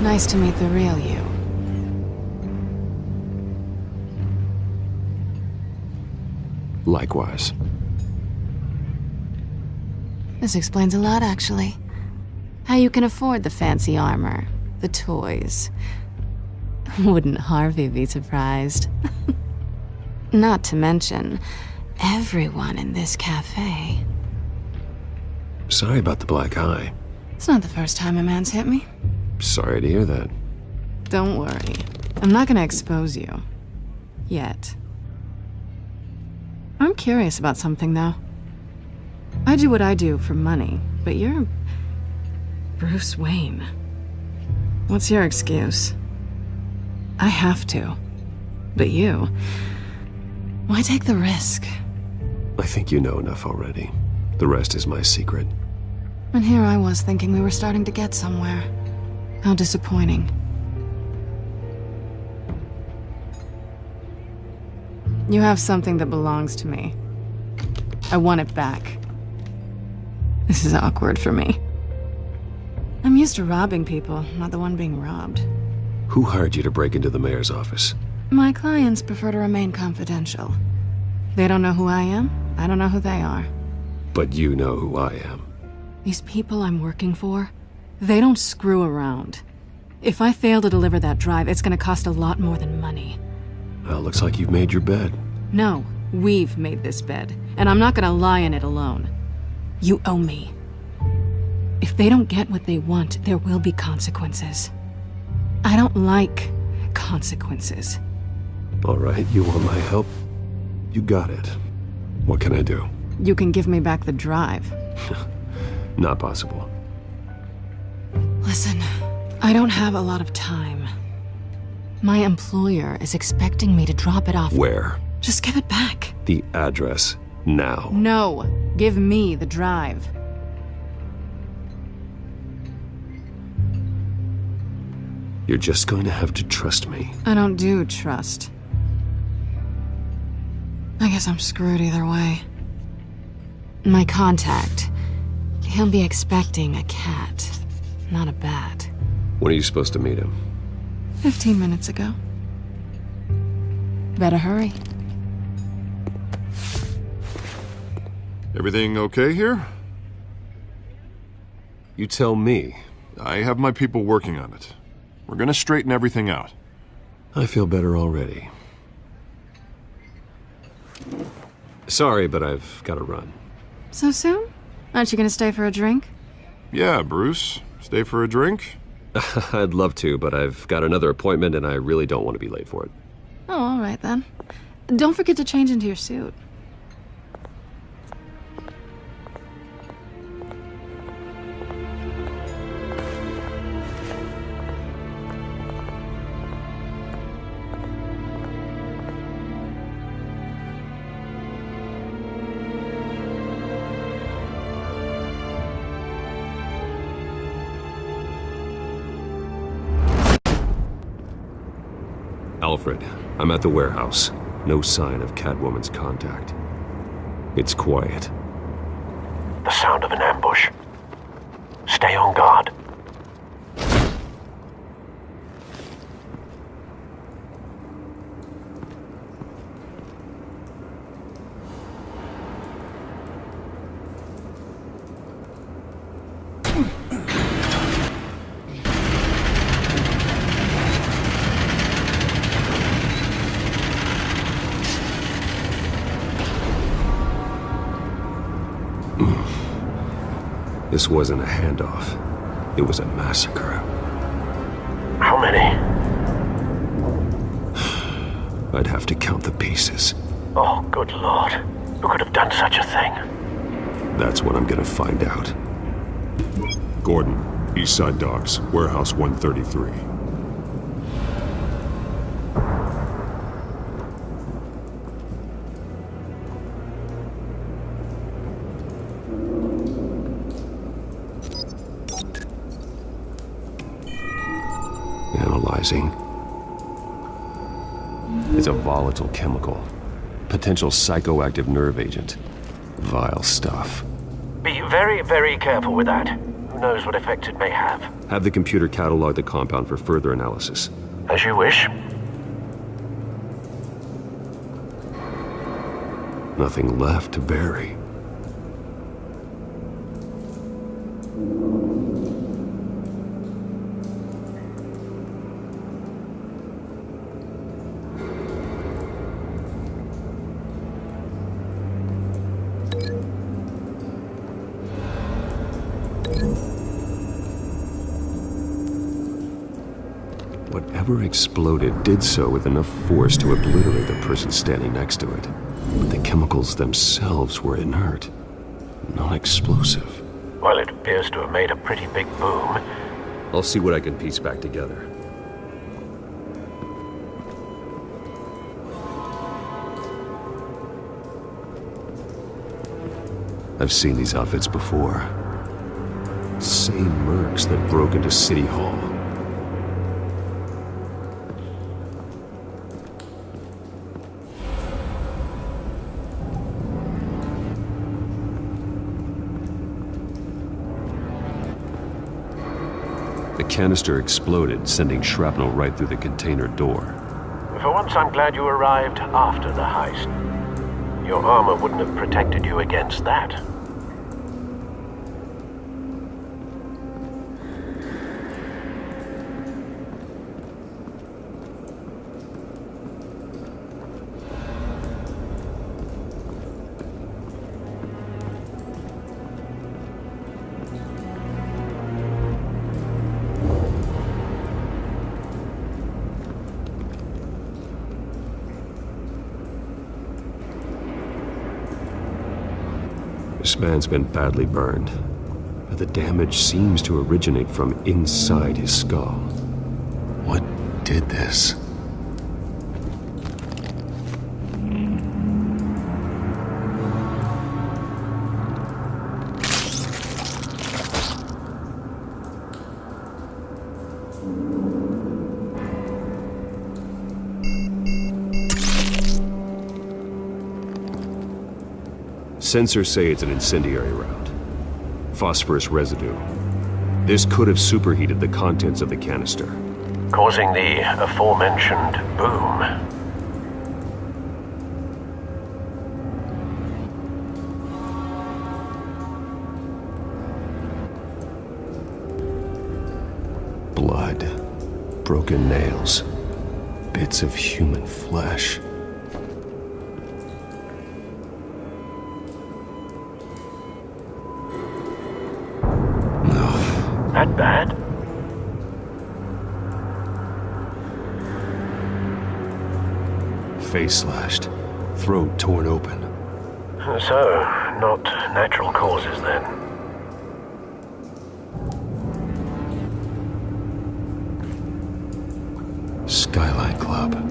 Nice to meet the real you. Likewise. This explains a lot, actually. How you can afford the fancy armor, the toys. Wouldn't Harvey be surprised? Not to mention, everyone in this cafe. Sorry about the black eye. It's not the first time a man's hit me. Sorry to hear that. Don't worry. I'm not gonna expose you. Yet. I'm curious about something, though. I do what I do for money, but you're Bruce Wayne. What's your excuse? I have to. But you... why take the risk? I think you know enough already. The rest is my secret. And here I was thinking we were starting to get somewhere. How disappointing. You have something that belongs to me. I want it back. This is awkward for me. I'm used to robbing people, not the one being robbed. Who hired you to break into the mayor's office? My clients prefer to remain confidential. They don't know who I am, I don't know who they are. But you know who I am. These people I'm working for, they don't screw around. If I fail to deliver that drive, it's gonna cost a lot more than money. Well, looks like you've made your bed. No, we've made this bed, and I'm not gonna lie in it alone. You owe me. If they don't get what they want, there will be consequences. I don't like consequences. All right, you want my help? You got it. What can I do? You can give me back the drive. Not possible. Listen, I don't have a lot of time. My employer is expecting me to drop it off. Where? Just give it back. The address, now. No, give me the drive. You're just going to have to trust me. I don't do trust. I guess I'm screwed either way. My contact, he'll be expecting a cat, not a bat. When are you supposed to meet him? 15 minutes ago. Better hurry. Everything okay here? You tell me. I have my people working on it. We're gonna straighten everything out. I feel better already. Sorry, but I've got to run. So soon? Aren't you gonna stay for a drink? Yeah, Bruce. Stay for a drink? I'd love to, but I've got another appointment and I really don't want to be late for it. Oh, all right then. Don't forget to change into your suit. Alfred, I'm at the warehouse. No sign of Catwoman's contact. It's quiet. The sound of an ambush. Stay on guard. This wasn't a handoff. It was a massacre. How many? I'd have to count the pieces. Oh, good lord. Who could have done such a thing? That's what I'm gonna find out. Gordon, Eastside Docks, Warehouse 133. Analyzing. It's a volatile chemical. Potential psychoactive nerve agent. Vile stuff. Be very, very careful with that. Who knows what effect it may have. Have the computer catalog the compound for further analysis. As you wish. Nothing left to bury. Whatever exploded did so with enough force to obliterate the person standing next to it. But the chemicals themselves were inert, non-explosive. Well, it appears to have made a pretty big boom. I'll see what I can piece back together. I've seen these outfits before. Same mercs that broke into City Hall. The canister exploded, sending shrapnel right through the container door. For once, I'm glad you arrived after the heist. Your armor wouldn't have protected you against that. This man's been badly burned, but the damage seems to originate from inside his skull. What did this? Sensors say it's an incendiary round. Phosphorus residue. This could have superheated the contents of the canister, causing the aforementioned boom. Blood, broken nails, bits of human flesh. That bad? Face slashed, throat torn open. So, not natural causes then. Skyline Club.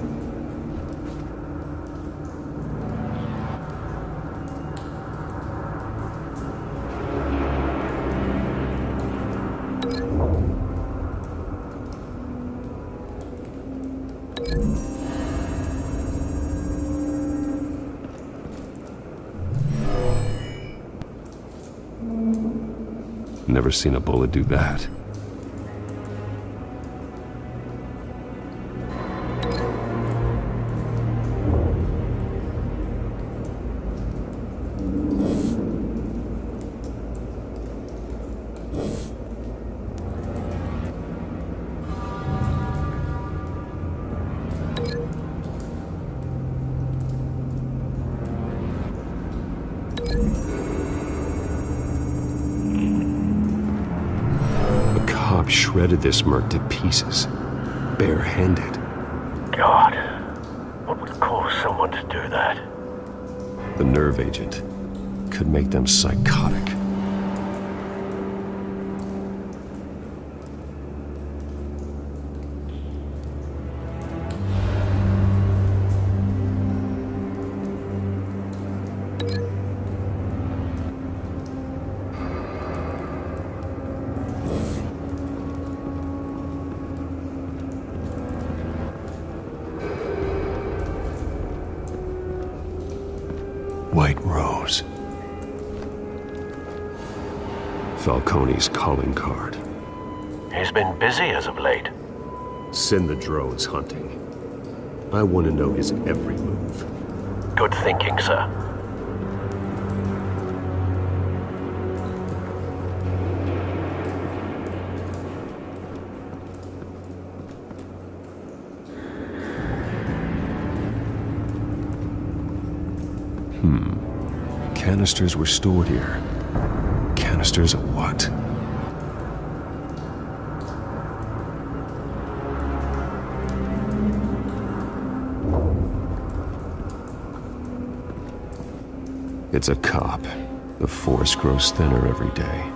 Never seen a bullet do that. Shredded this merc to pieces, barehanded. God, what would cause someone to do that? The nerve agent could make them psychotic. White Rose. Falcone's calling card. He's been busy as of late. Send the drones hunting. I want to know his every move. Good thinking, sir. Canisters were stored here. Canisters of what? It's a cop. The force grows thinner every day.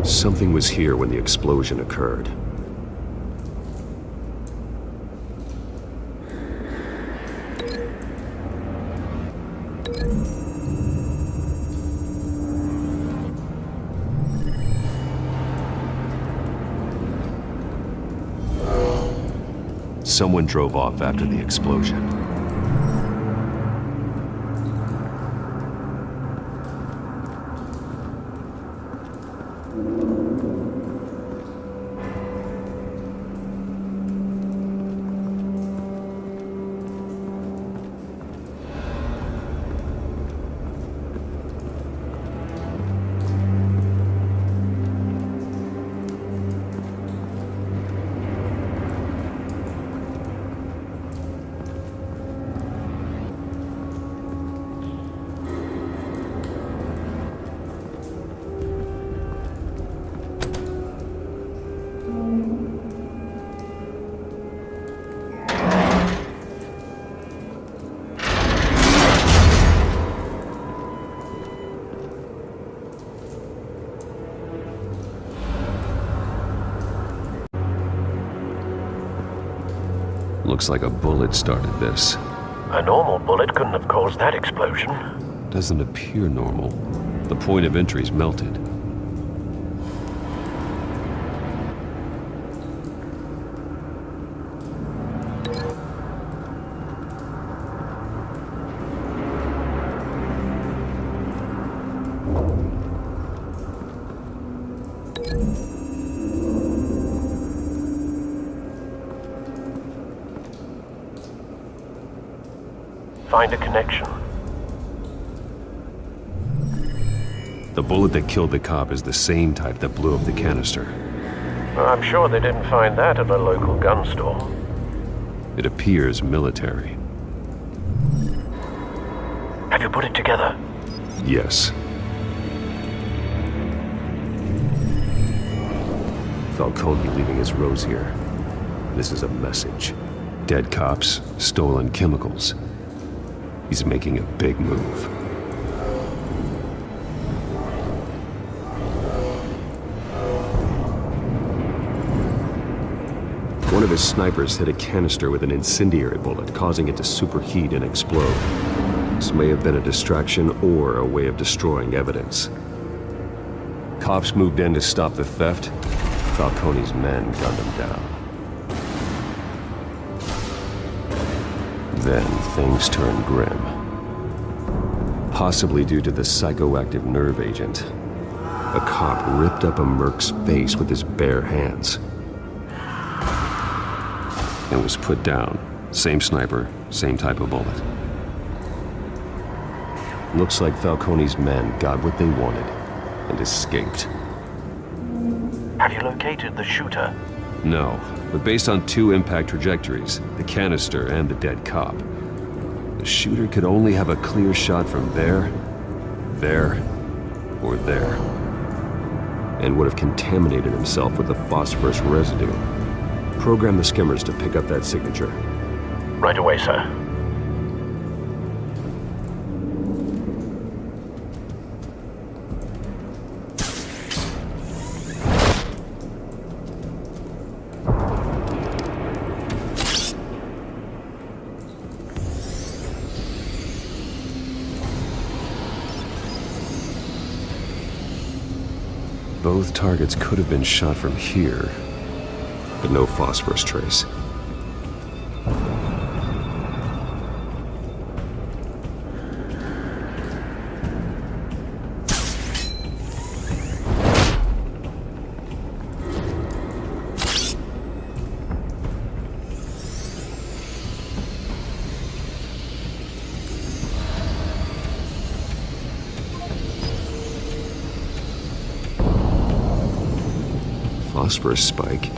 Something was here when the explosion occurred. Someone drove off after the explosion. Looks like a bullet started this. A normal bullet couldn't have caused that explosion. Doesn't appear normal. The point of entry's melted. Find a connection. The bullet that killed the cop is the same type that blew up the canister. I'm sure they didn't find that at a local gun store. It appears military. Have you put it together? Yes. Falcone leaving his rose here. This is a message. Dead cops, stolen chemicals. He's making a big move. One of his snipers hit a canister with an incendiary bullet, causing it to superheat and explode. This may have been a distraction or a way of destroying evidence. Cops moved in to stop the theft. Falcone's men gunned him down. Then things turned grim. Possibly due to the psychoactive nerve agent. A cop ripped up a merc's face with his bare hands. And was put down. Same sniper, same type of bullet. Looks like Falcone's men got what they wanted and escaped. Have you located the shooter? No, but based on two impact trajectories, the canister and the dead cop, the shooter could only have a clear shot from there, or there, and would have contaminated himself with the phosphorus residue. Program the skimmers to pick up that signature. Right away, sir. Both targets could have been shot from here, but no phosphorus trace. Phosphorus spike.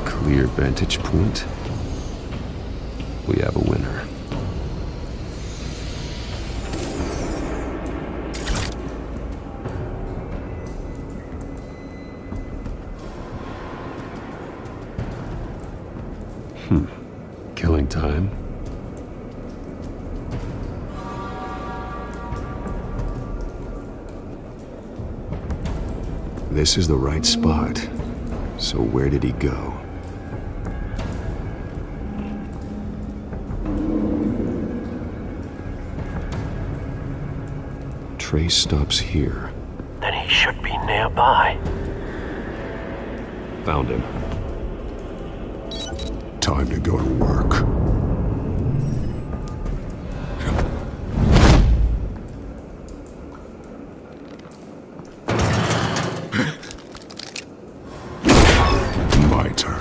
Clear vantage point. We have a winner. find time. This is the right spot. So where did he go? Trace stops here. Then he should be nearby. Found him. Time to go to work. My turn.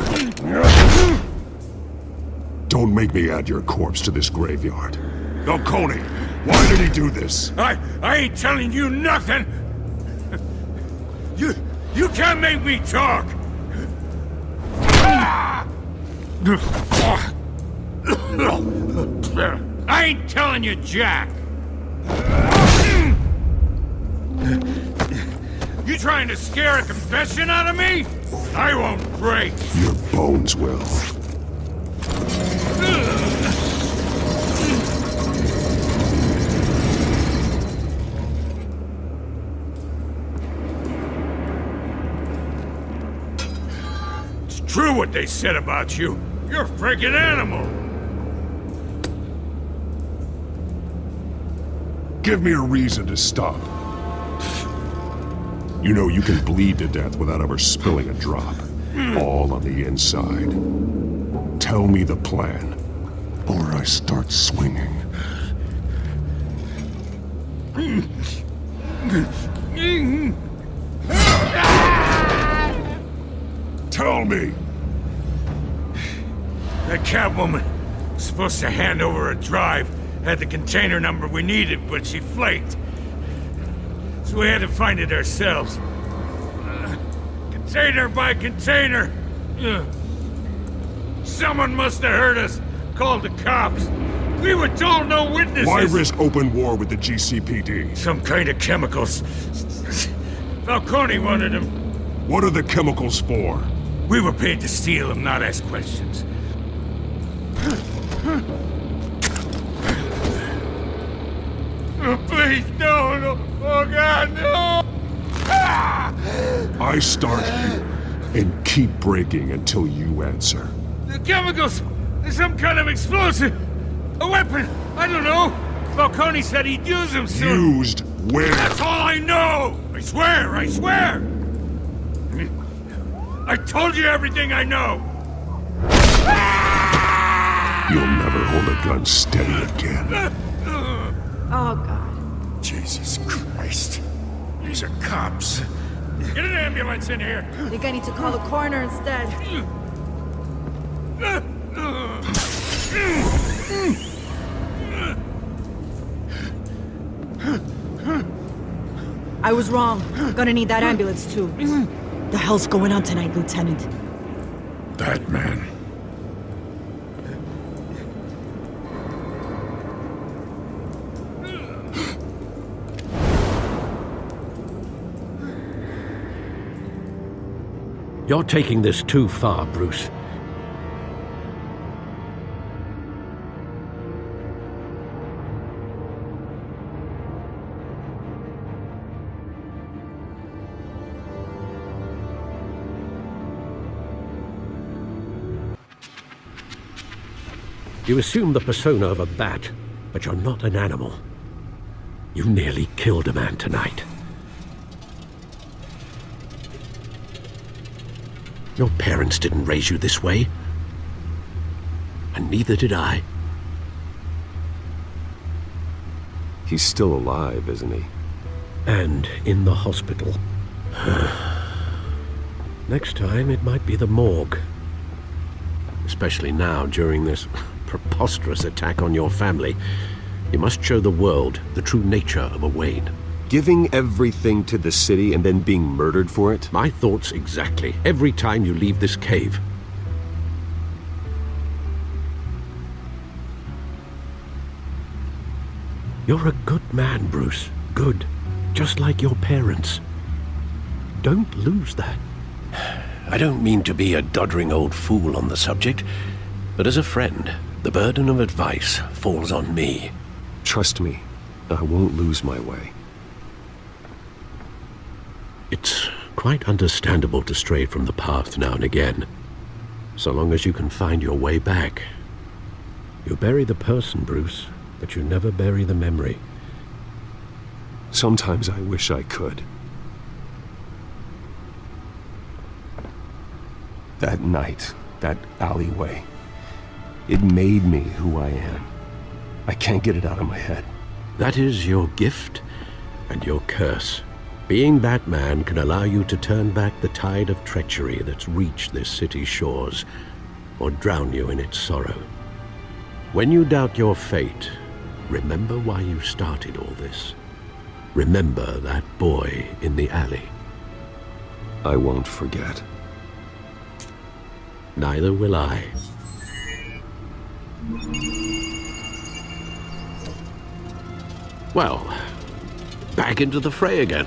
Don't make me add your corpse to this graveyard. Falcone, why did he do this? I ain't telling you nothing! You can't make me talk! I ain't telling you, Jack! You trying to scare a confession out of me? I won't break! Your bones will. It's true what they said about you. You're a freaking animal! Give me a reason to stop. You know you can bleed to death without ever spilling a drop. All on the inside. Tell me the plan, or I start swinging. Tell me! That Catwoman was supposed to hand over a drive. Had the container number we needed, but she flaked. So we had to find it ourselves. Container by container. Someone must have heard us. Called the cops. We were told no witnesses. Why risk open war with the GCPD? Some kind of chemicals. Falcone wanted them. What are the chemicals for? We were paid to steal them, not ask questions. Oh, please, no. Oh, God, no! I start here and keep breaking until you answer. The chemicals! There's some kind of explosive! A weapon! I don't know! Falcone said he'd use them soon. Used where? That's all I know! I swear! I told you everything I know! You'll never hold a gun steady again. Oh, God. Jesus Christ. These are cops. Get an ambulance in here! I think I need to call a coroner instead. I was wrong. Gonna need that ambulance, too. The hell's going on tonight, Lieutenant? Batman. You're taking this too far, Bruce. You assume the persona of a bat, but you're not an animal. You nearly killed a man tonight. Your parents didn't raise you this way. And neither did I. He's still alive, isn't he? And in the hospital. Next time, it might be the morgue. Especially now, during this preposterous attack on your family. You must show the world the true nature of a Wayne. Giving everything to the city and then being murdered for it? My thoughts exactly. Every time you leave this cave. You're a good man, Bruce. Good. Just like your parents. Don't lose that. I don't mean to be a doddering old fool on the subject, but as a friend, The burden of advice falls on me. Trust me, I won't lose my way. It's quite understandable to stray from the path now and again, so long as you can find your way back. You bury the person, Bruce, but you never bury the memory. Sometimes I wish I could. That night, that alleyway, it made me who I am. I can't get it out of my head. That is your gift and your curse. Being Batman can allow you to turn back the tide of treachery that's reached this city's shores, or drown you in its sorrow. When you doubt your fate, remember why you started all this. Remember that boy in the alley. I won't forget. Neither will I. Well, back into the fray again.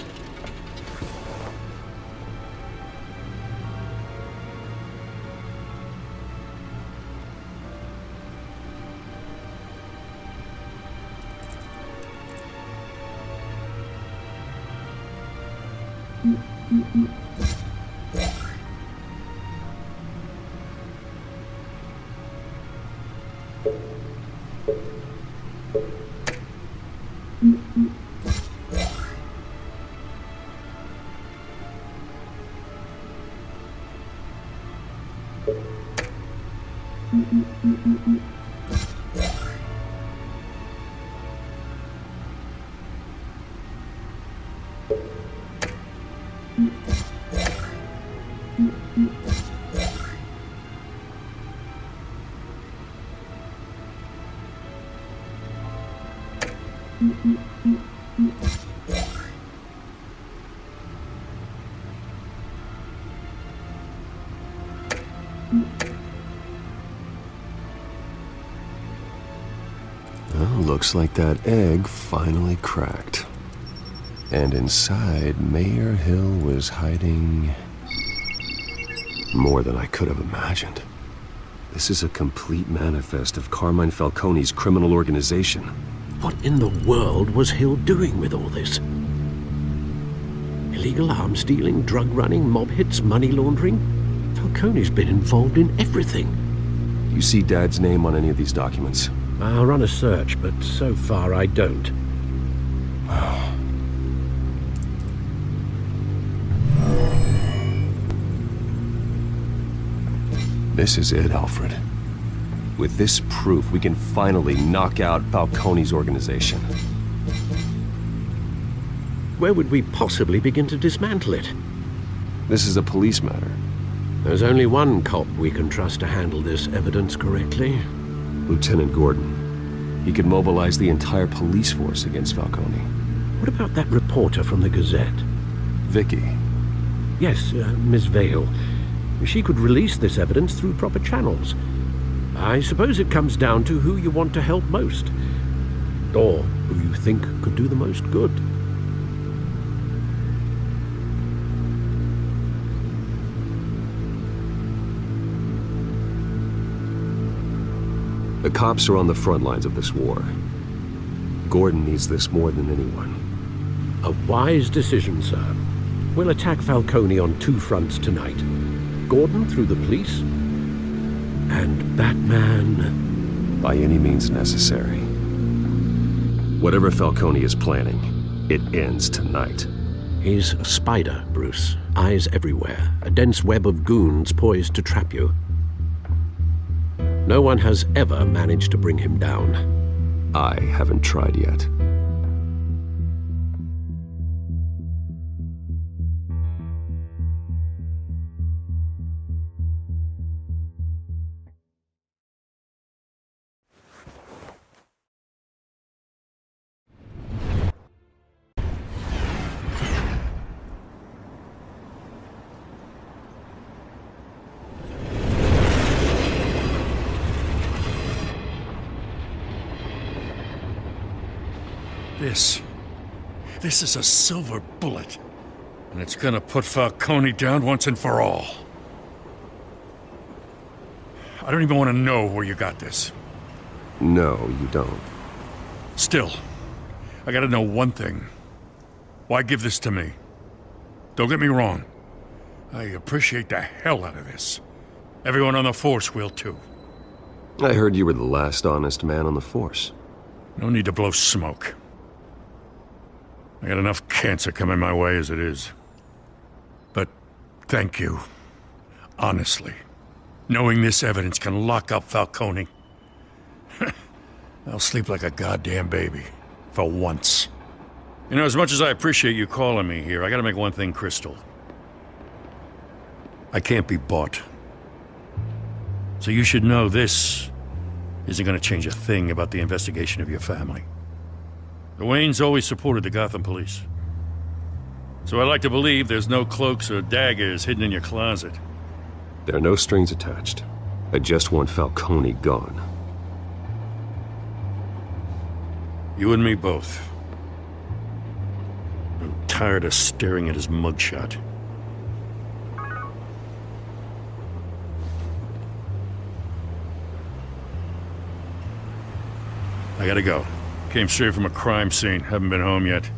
Well, looks like that egg finally cracked. And inside, Mayor Hill was hiding more than I could have imagined. This is a complete manifest of Carmine Falcone's criminal organization. What in the world was Hill doing with all this? Illegal arms dealing, drug running, mob hits, money laundering? Falcone's been involved in everything. You see Dad's name on any of these documents? I'll run a search, but so far I don't. This is it, Alfred. With this proof, we can finally knock out Falcone's organization. Where would we possibly begin to dismantle it? This is a police matter. There's only one cop we can trust to handle this evidence correctly. Lieutenant Gordon. He could mobilize the entire police force against Falcone. What about that reporter from the Gazette? Vicky. Yes, Miss Vale. She could release this evidence through proper channels. I suppose it comes down to who you want to help most. Or who you think could do the most good. The cops are on the front lines of this war. Gordon needs this more than anyone. A wise decision, sir. We'll attack Falcone on two fronts tonight. Gordon through the police, and Batman... by any means necessary. Whatever Falcone is planning, it ends tonight. He's a spider, Bruce. Eyes everywhere. A dense web of goons poised to trap you. No one has ever managed to bring him down. I haven't tried yet. This is a silver bullet. And it's gonna put Falcone down once and for all. I don't even want to know where you got this. No, you don't. Still, I gotta know one thing. Why give this to me? Don't get me wrong. I appreciate the hell out of this. Everyone on the Force will too. I heard you were the last honest man on the Force. No need to blow smoke. I got enough cancer coming my way as it is. But thank you. Honestly. Knowing this evidence can lock up Falcone. I'll sleep like a goddamn baby. For once. You know, as much as I appreciate you calling me here, I gotta make one thing crystal. I can't be bought. So you should know this isn't gonna change a thing about the investigation of your family. The Waynes always supported the Gotham police. So I like to believe there's no cloaks or daggers hidden in your closet. There are no strings attached. I just want Falcone gone. You and me both. I'm tired of staring at his mugshot. I gotta go. Came straight from a crime scene. Haven't been home yet.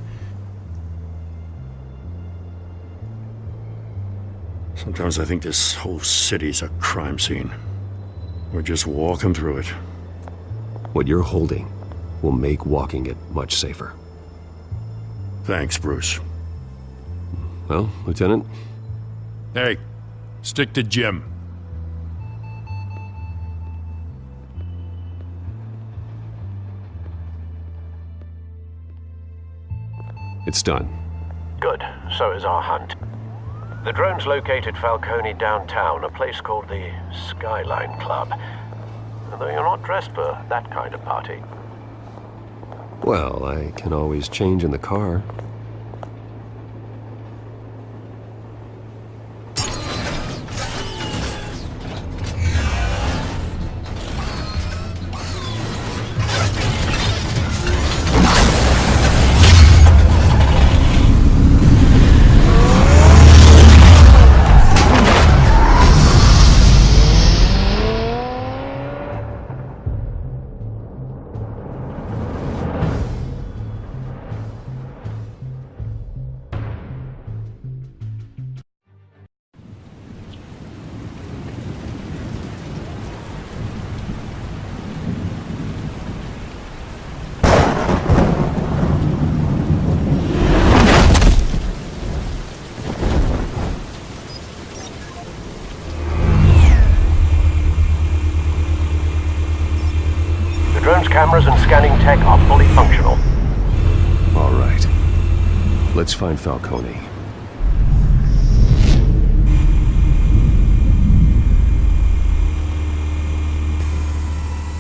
Sometimes I think this whole city's a crime scene. We're just walking through it. What you're holding will make walking it much safer. Thanks, Bruce. Well, Lieutenant? Hey, stick to Jim. It's done. Good. So is our hunt. The drones located Falcone downtown, a place called the Skyline Club. Although you're not dressed for that kind of party. Well, I can always change in the car. Cameras and scanning tech are fully functional. All right. Let's find Falcone.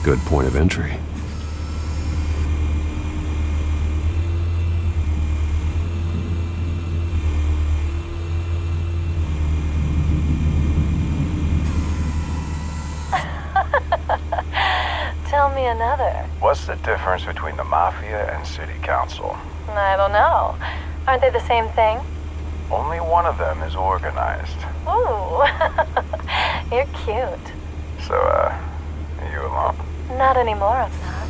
Good point of entry. Tell me another. What's the difference between the Mafia and City Council? I don't know. Aren't they the same thing? Only one of them is organized. Ooh, you're cute. So, are you alone? Not anymore, I'm not.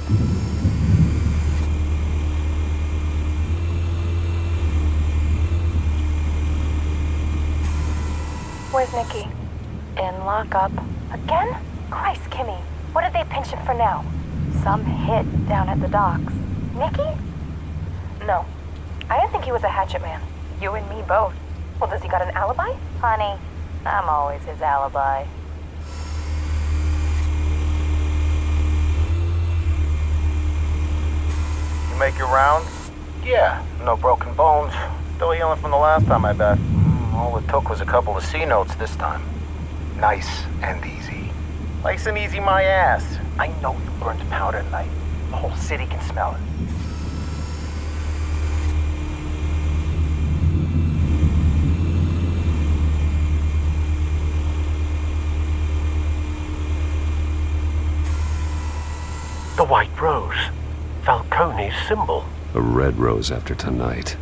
Where's Nikki? In lockup. Again? Christ, Kimmy. What did they pinch him for now? Some hit down at the docks. Nikki? No. I didn't think he was a hatchet man. You and me both. Well, does he got an alibi? Honey, I'm always his alibi. You make your rounds? Yeah, no broken bones. Still healing from the last time, I bet. All it took was a couple of C notes this time. Nice and easy. Nice and easy my ass. I know you burned powder tonight. The whole city can smell it. The White Rose. Falcone's symbol. A red rose after tonight.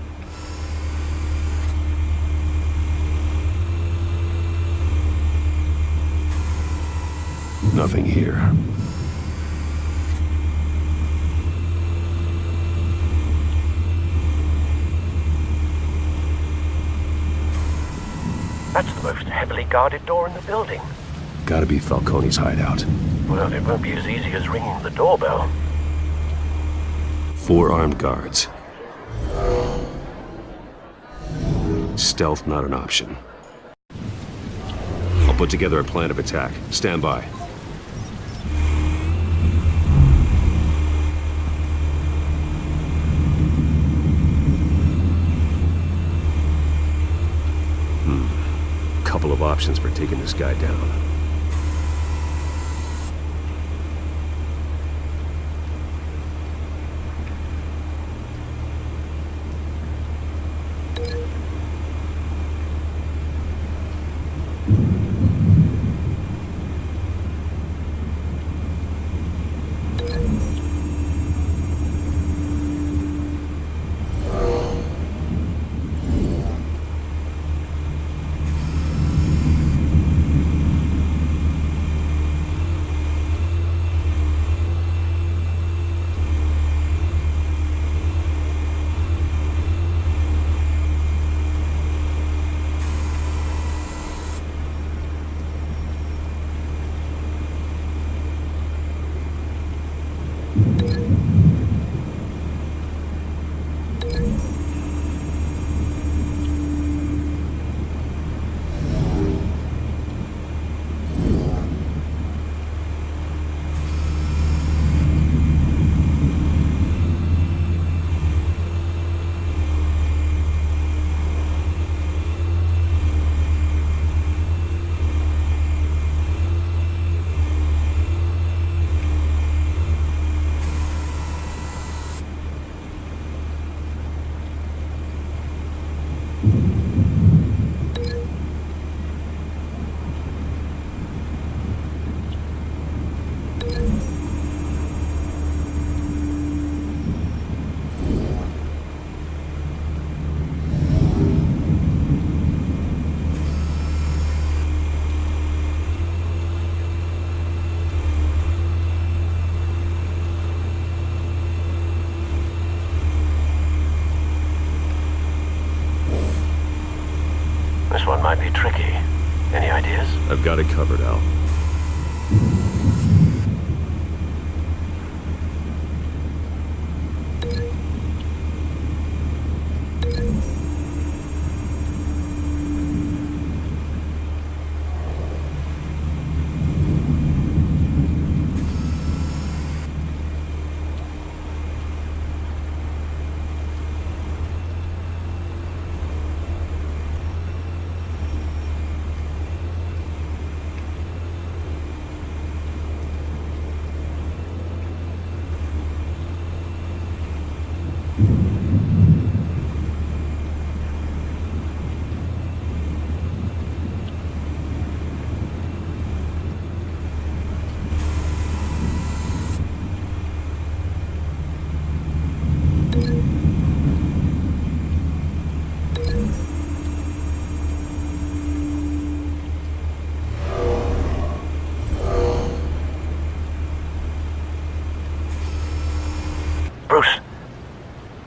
Nothing here. That's the most heavily guarded door in the building. Gotta be Falcone's hideout. Well, it won't be as easy as ringing the doorbell. 4 armed guards. Stealth not an option. I'll put together a plan of attack. Stand by. Couple of options for taking this guy down. This one might be tricky. Any ideas? I've got it covered, Al. Bruce,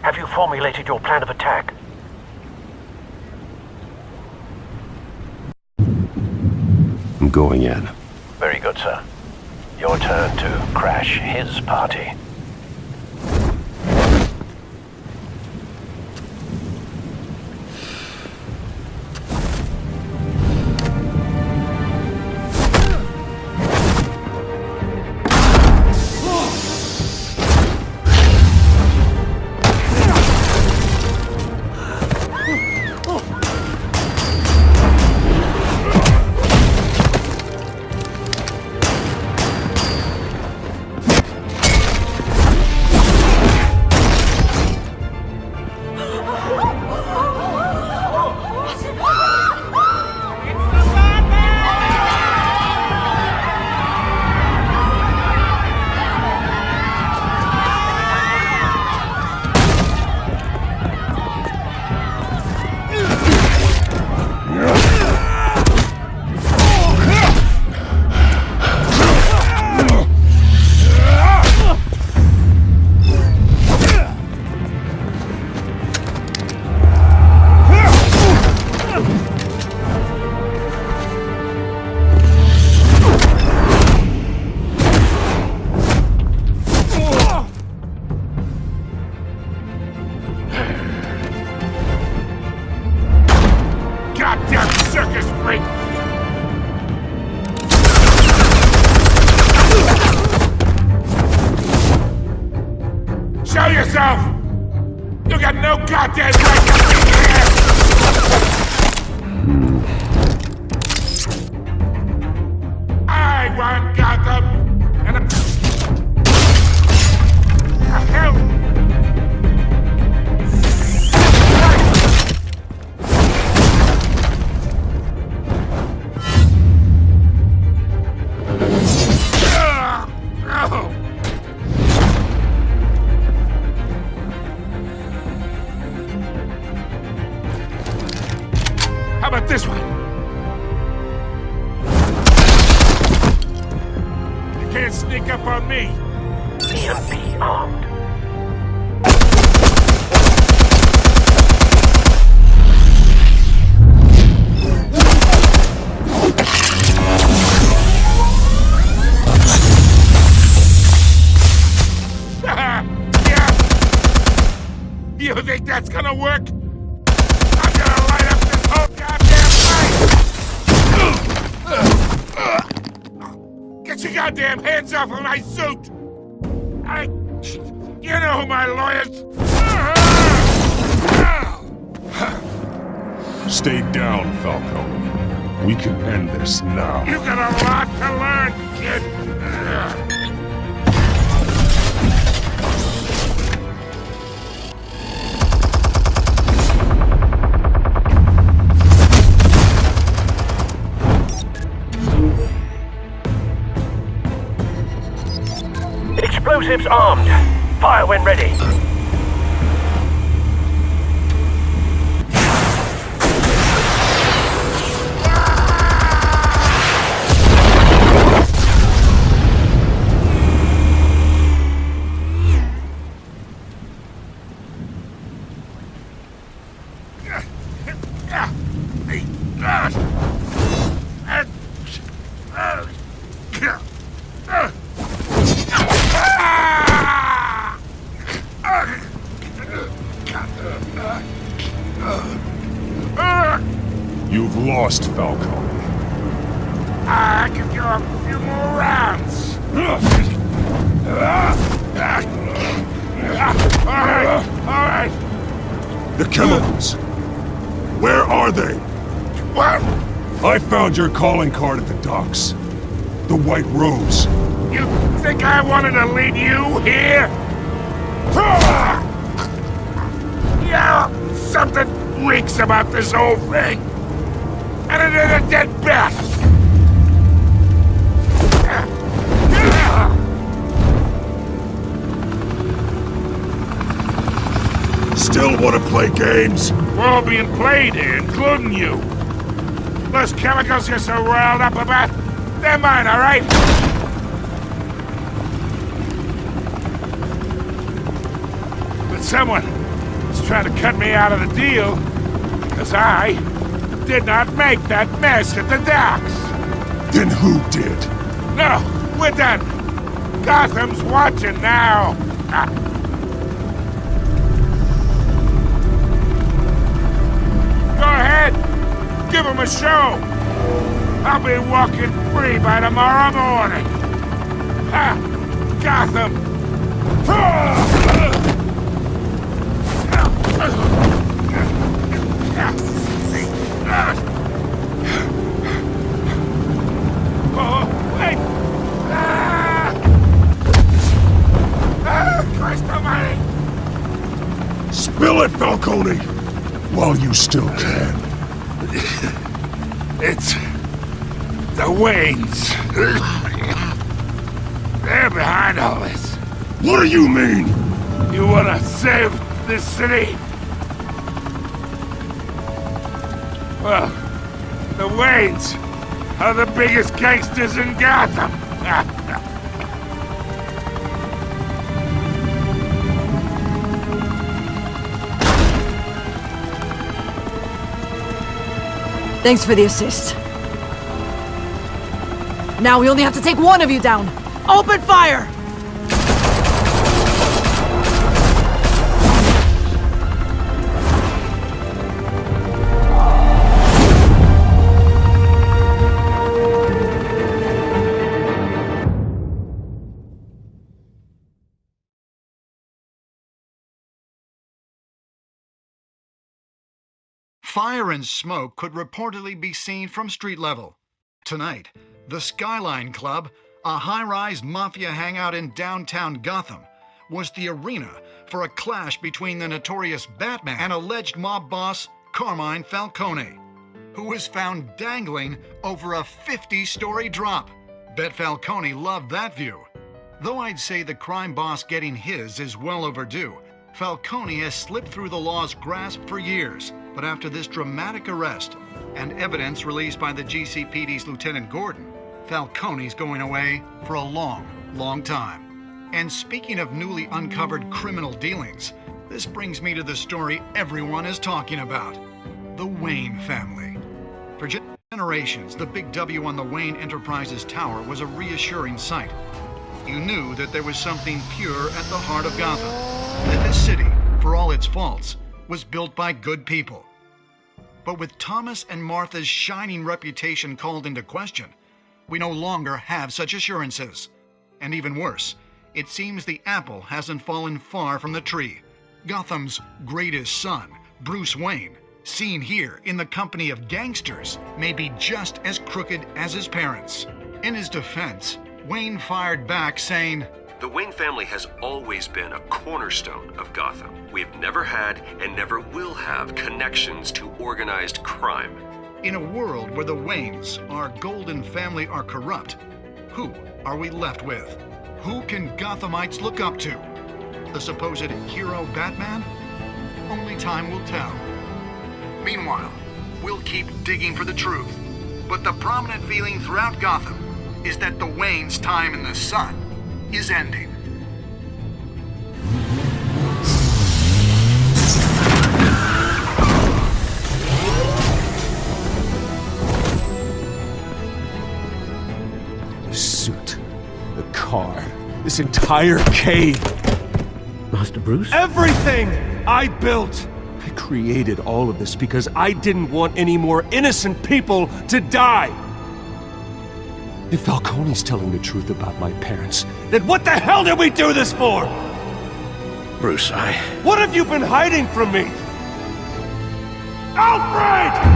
have you formulated your plan of attack? I'm going in. Very good, sir. Your turn to crash his party. goddamn right up in here! I want Gotham! And hell! How about this one? You can't sneak up on me. EMP armed. You think that's gonna work? I'm gonna light up this whole goddamn place! Get your goddamn hands off of my suit! You know who my lawyers... Stay down, Falcone. We can end this now. You got a lot to learn, kid! Explosives armed. Fire when ready. You've lost, Falcone. I could go a few more rounds. All right. The chemicals. Where are they? What? I found your calling card at the docks. The White Rose. You think I wanted to lead you here? Yeah, something reeks about this whole thing. And it is a dead bat. Still want to play games? We're all being played here, including you. Those chemicals you're so riled up about, they're mine, all right? But someone is trying to cut me out of the deal, because I did not make that mess at the docks. Then who did? No, we're done. Gotham's watching now. Go ahead. Give him a show. I'll be walking free by tomorrow morning. Gotham. Oh, wait. Christ almighty. Spill it, Falcone! While you still can. It's the Waynes. They're behind all this. What do you mean? You wanna save this city? Well, the Waynes are the biggest gangsters in Gotham. Thanks for the assist. Now we only have to take one of you down. Open fire! Fire and smoke could reportedly be seen from street level. Tonight, the Skyline Club, a high-rise mafia hangout in downtown Gotham, was the arena for a clash between the notorious Batman and alleged mob boss Carmine Falcone, who was found dangling over a 50-story drop. Bet Falcone loved that view. Though I'd say the crime boss getting his is well overdue, Falcone has slipped through the law's grasp for years. But after this dramatic arrest and evidence released by the GCPD's Lieutenant Gordon, Falcone's going away for a long, long time. And speaking of newly uncovered criminal dealings, this brings me to the story everyone is talking about: the Wayne family. For generations, the big W on the Wayne Enterprises Tower was a reassuring sight. You knew that there was something pure at the heart of Gotham, that this city, for all its faults, was built by good people. But with Thomas and Martha's shining reputation called into question, we no longer have such assurances. And even worse, it seems the apple hasn't fallen far from the tree. Gotham's greatest son, Bruce Wayne, seen here in the company of gangsters, may be just as crooked as his parents. In his defense, Wayne fired back saying, "The Wayne family has always been a cornerstone of Gotham. We've never had and never will have connections to organized crime." In a world where the Waynes, our golden family, are corrupt, who are we left with? Who can Gothamites look up to? The supposed hero Batman? Only time will tell. Meanwhile, we'll keep digging for the truth. But the prominent feeling throughout Gotham is that the Waynes' time in the sun is ending. The suit, the car, this entire cave. Master Bruce? Everything I built! I created all of this because I didn't want any more innocent people to die! If Falcone's telling the truth about my parents, then what the hell did we do this for? Bruce, What have you been hiding from me? Alfred!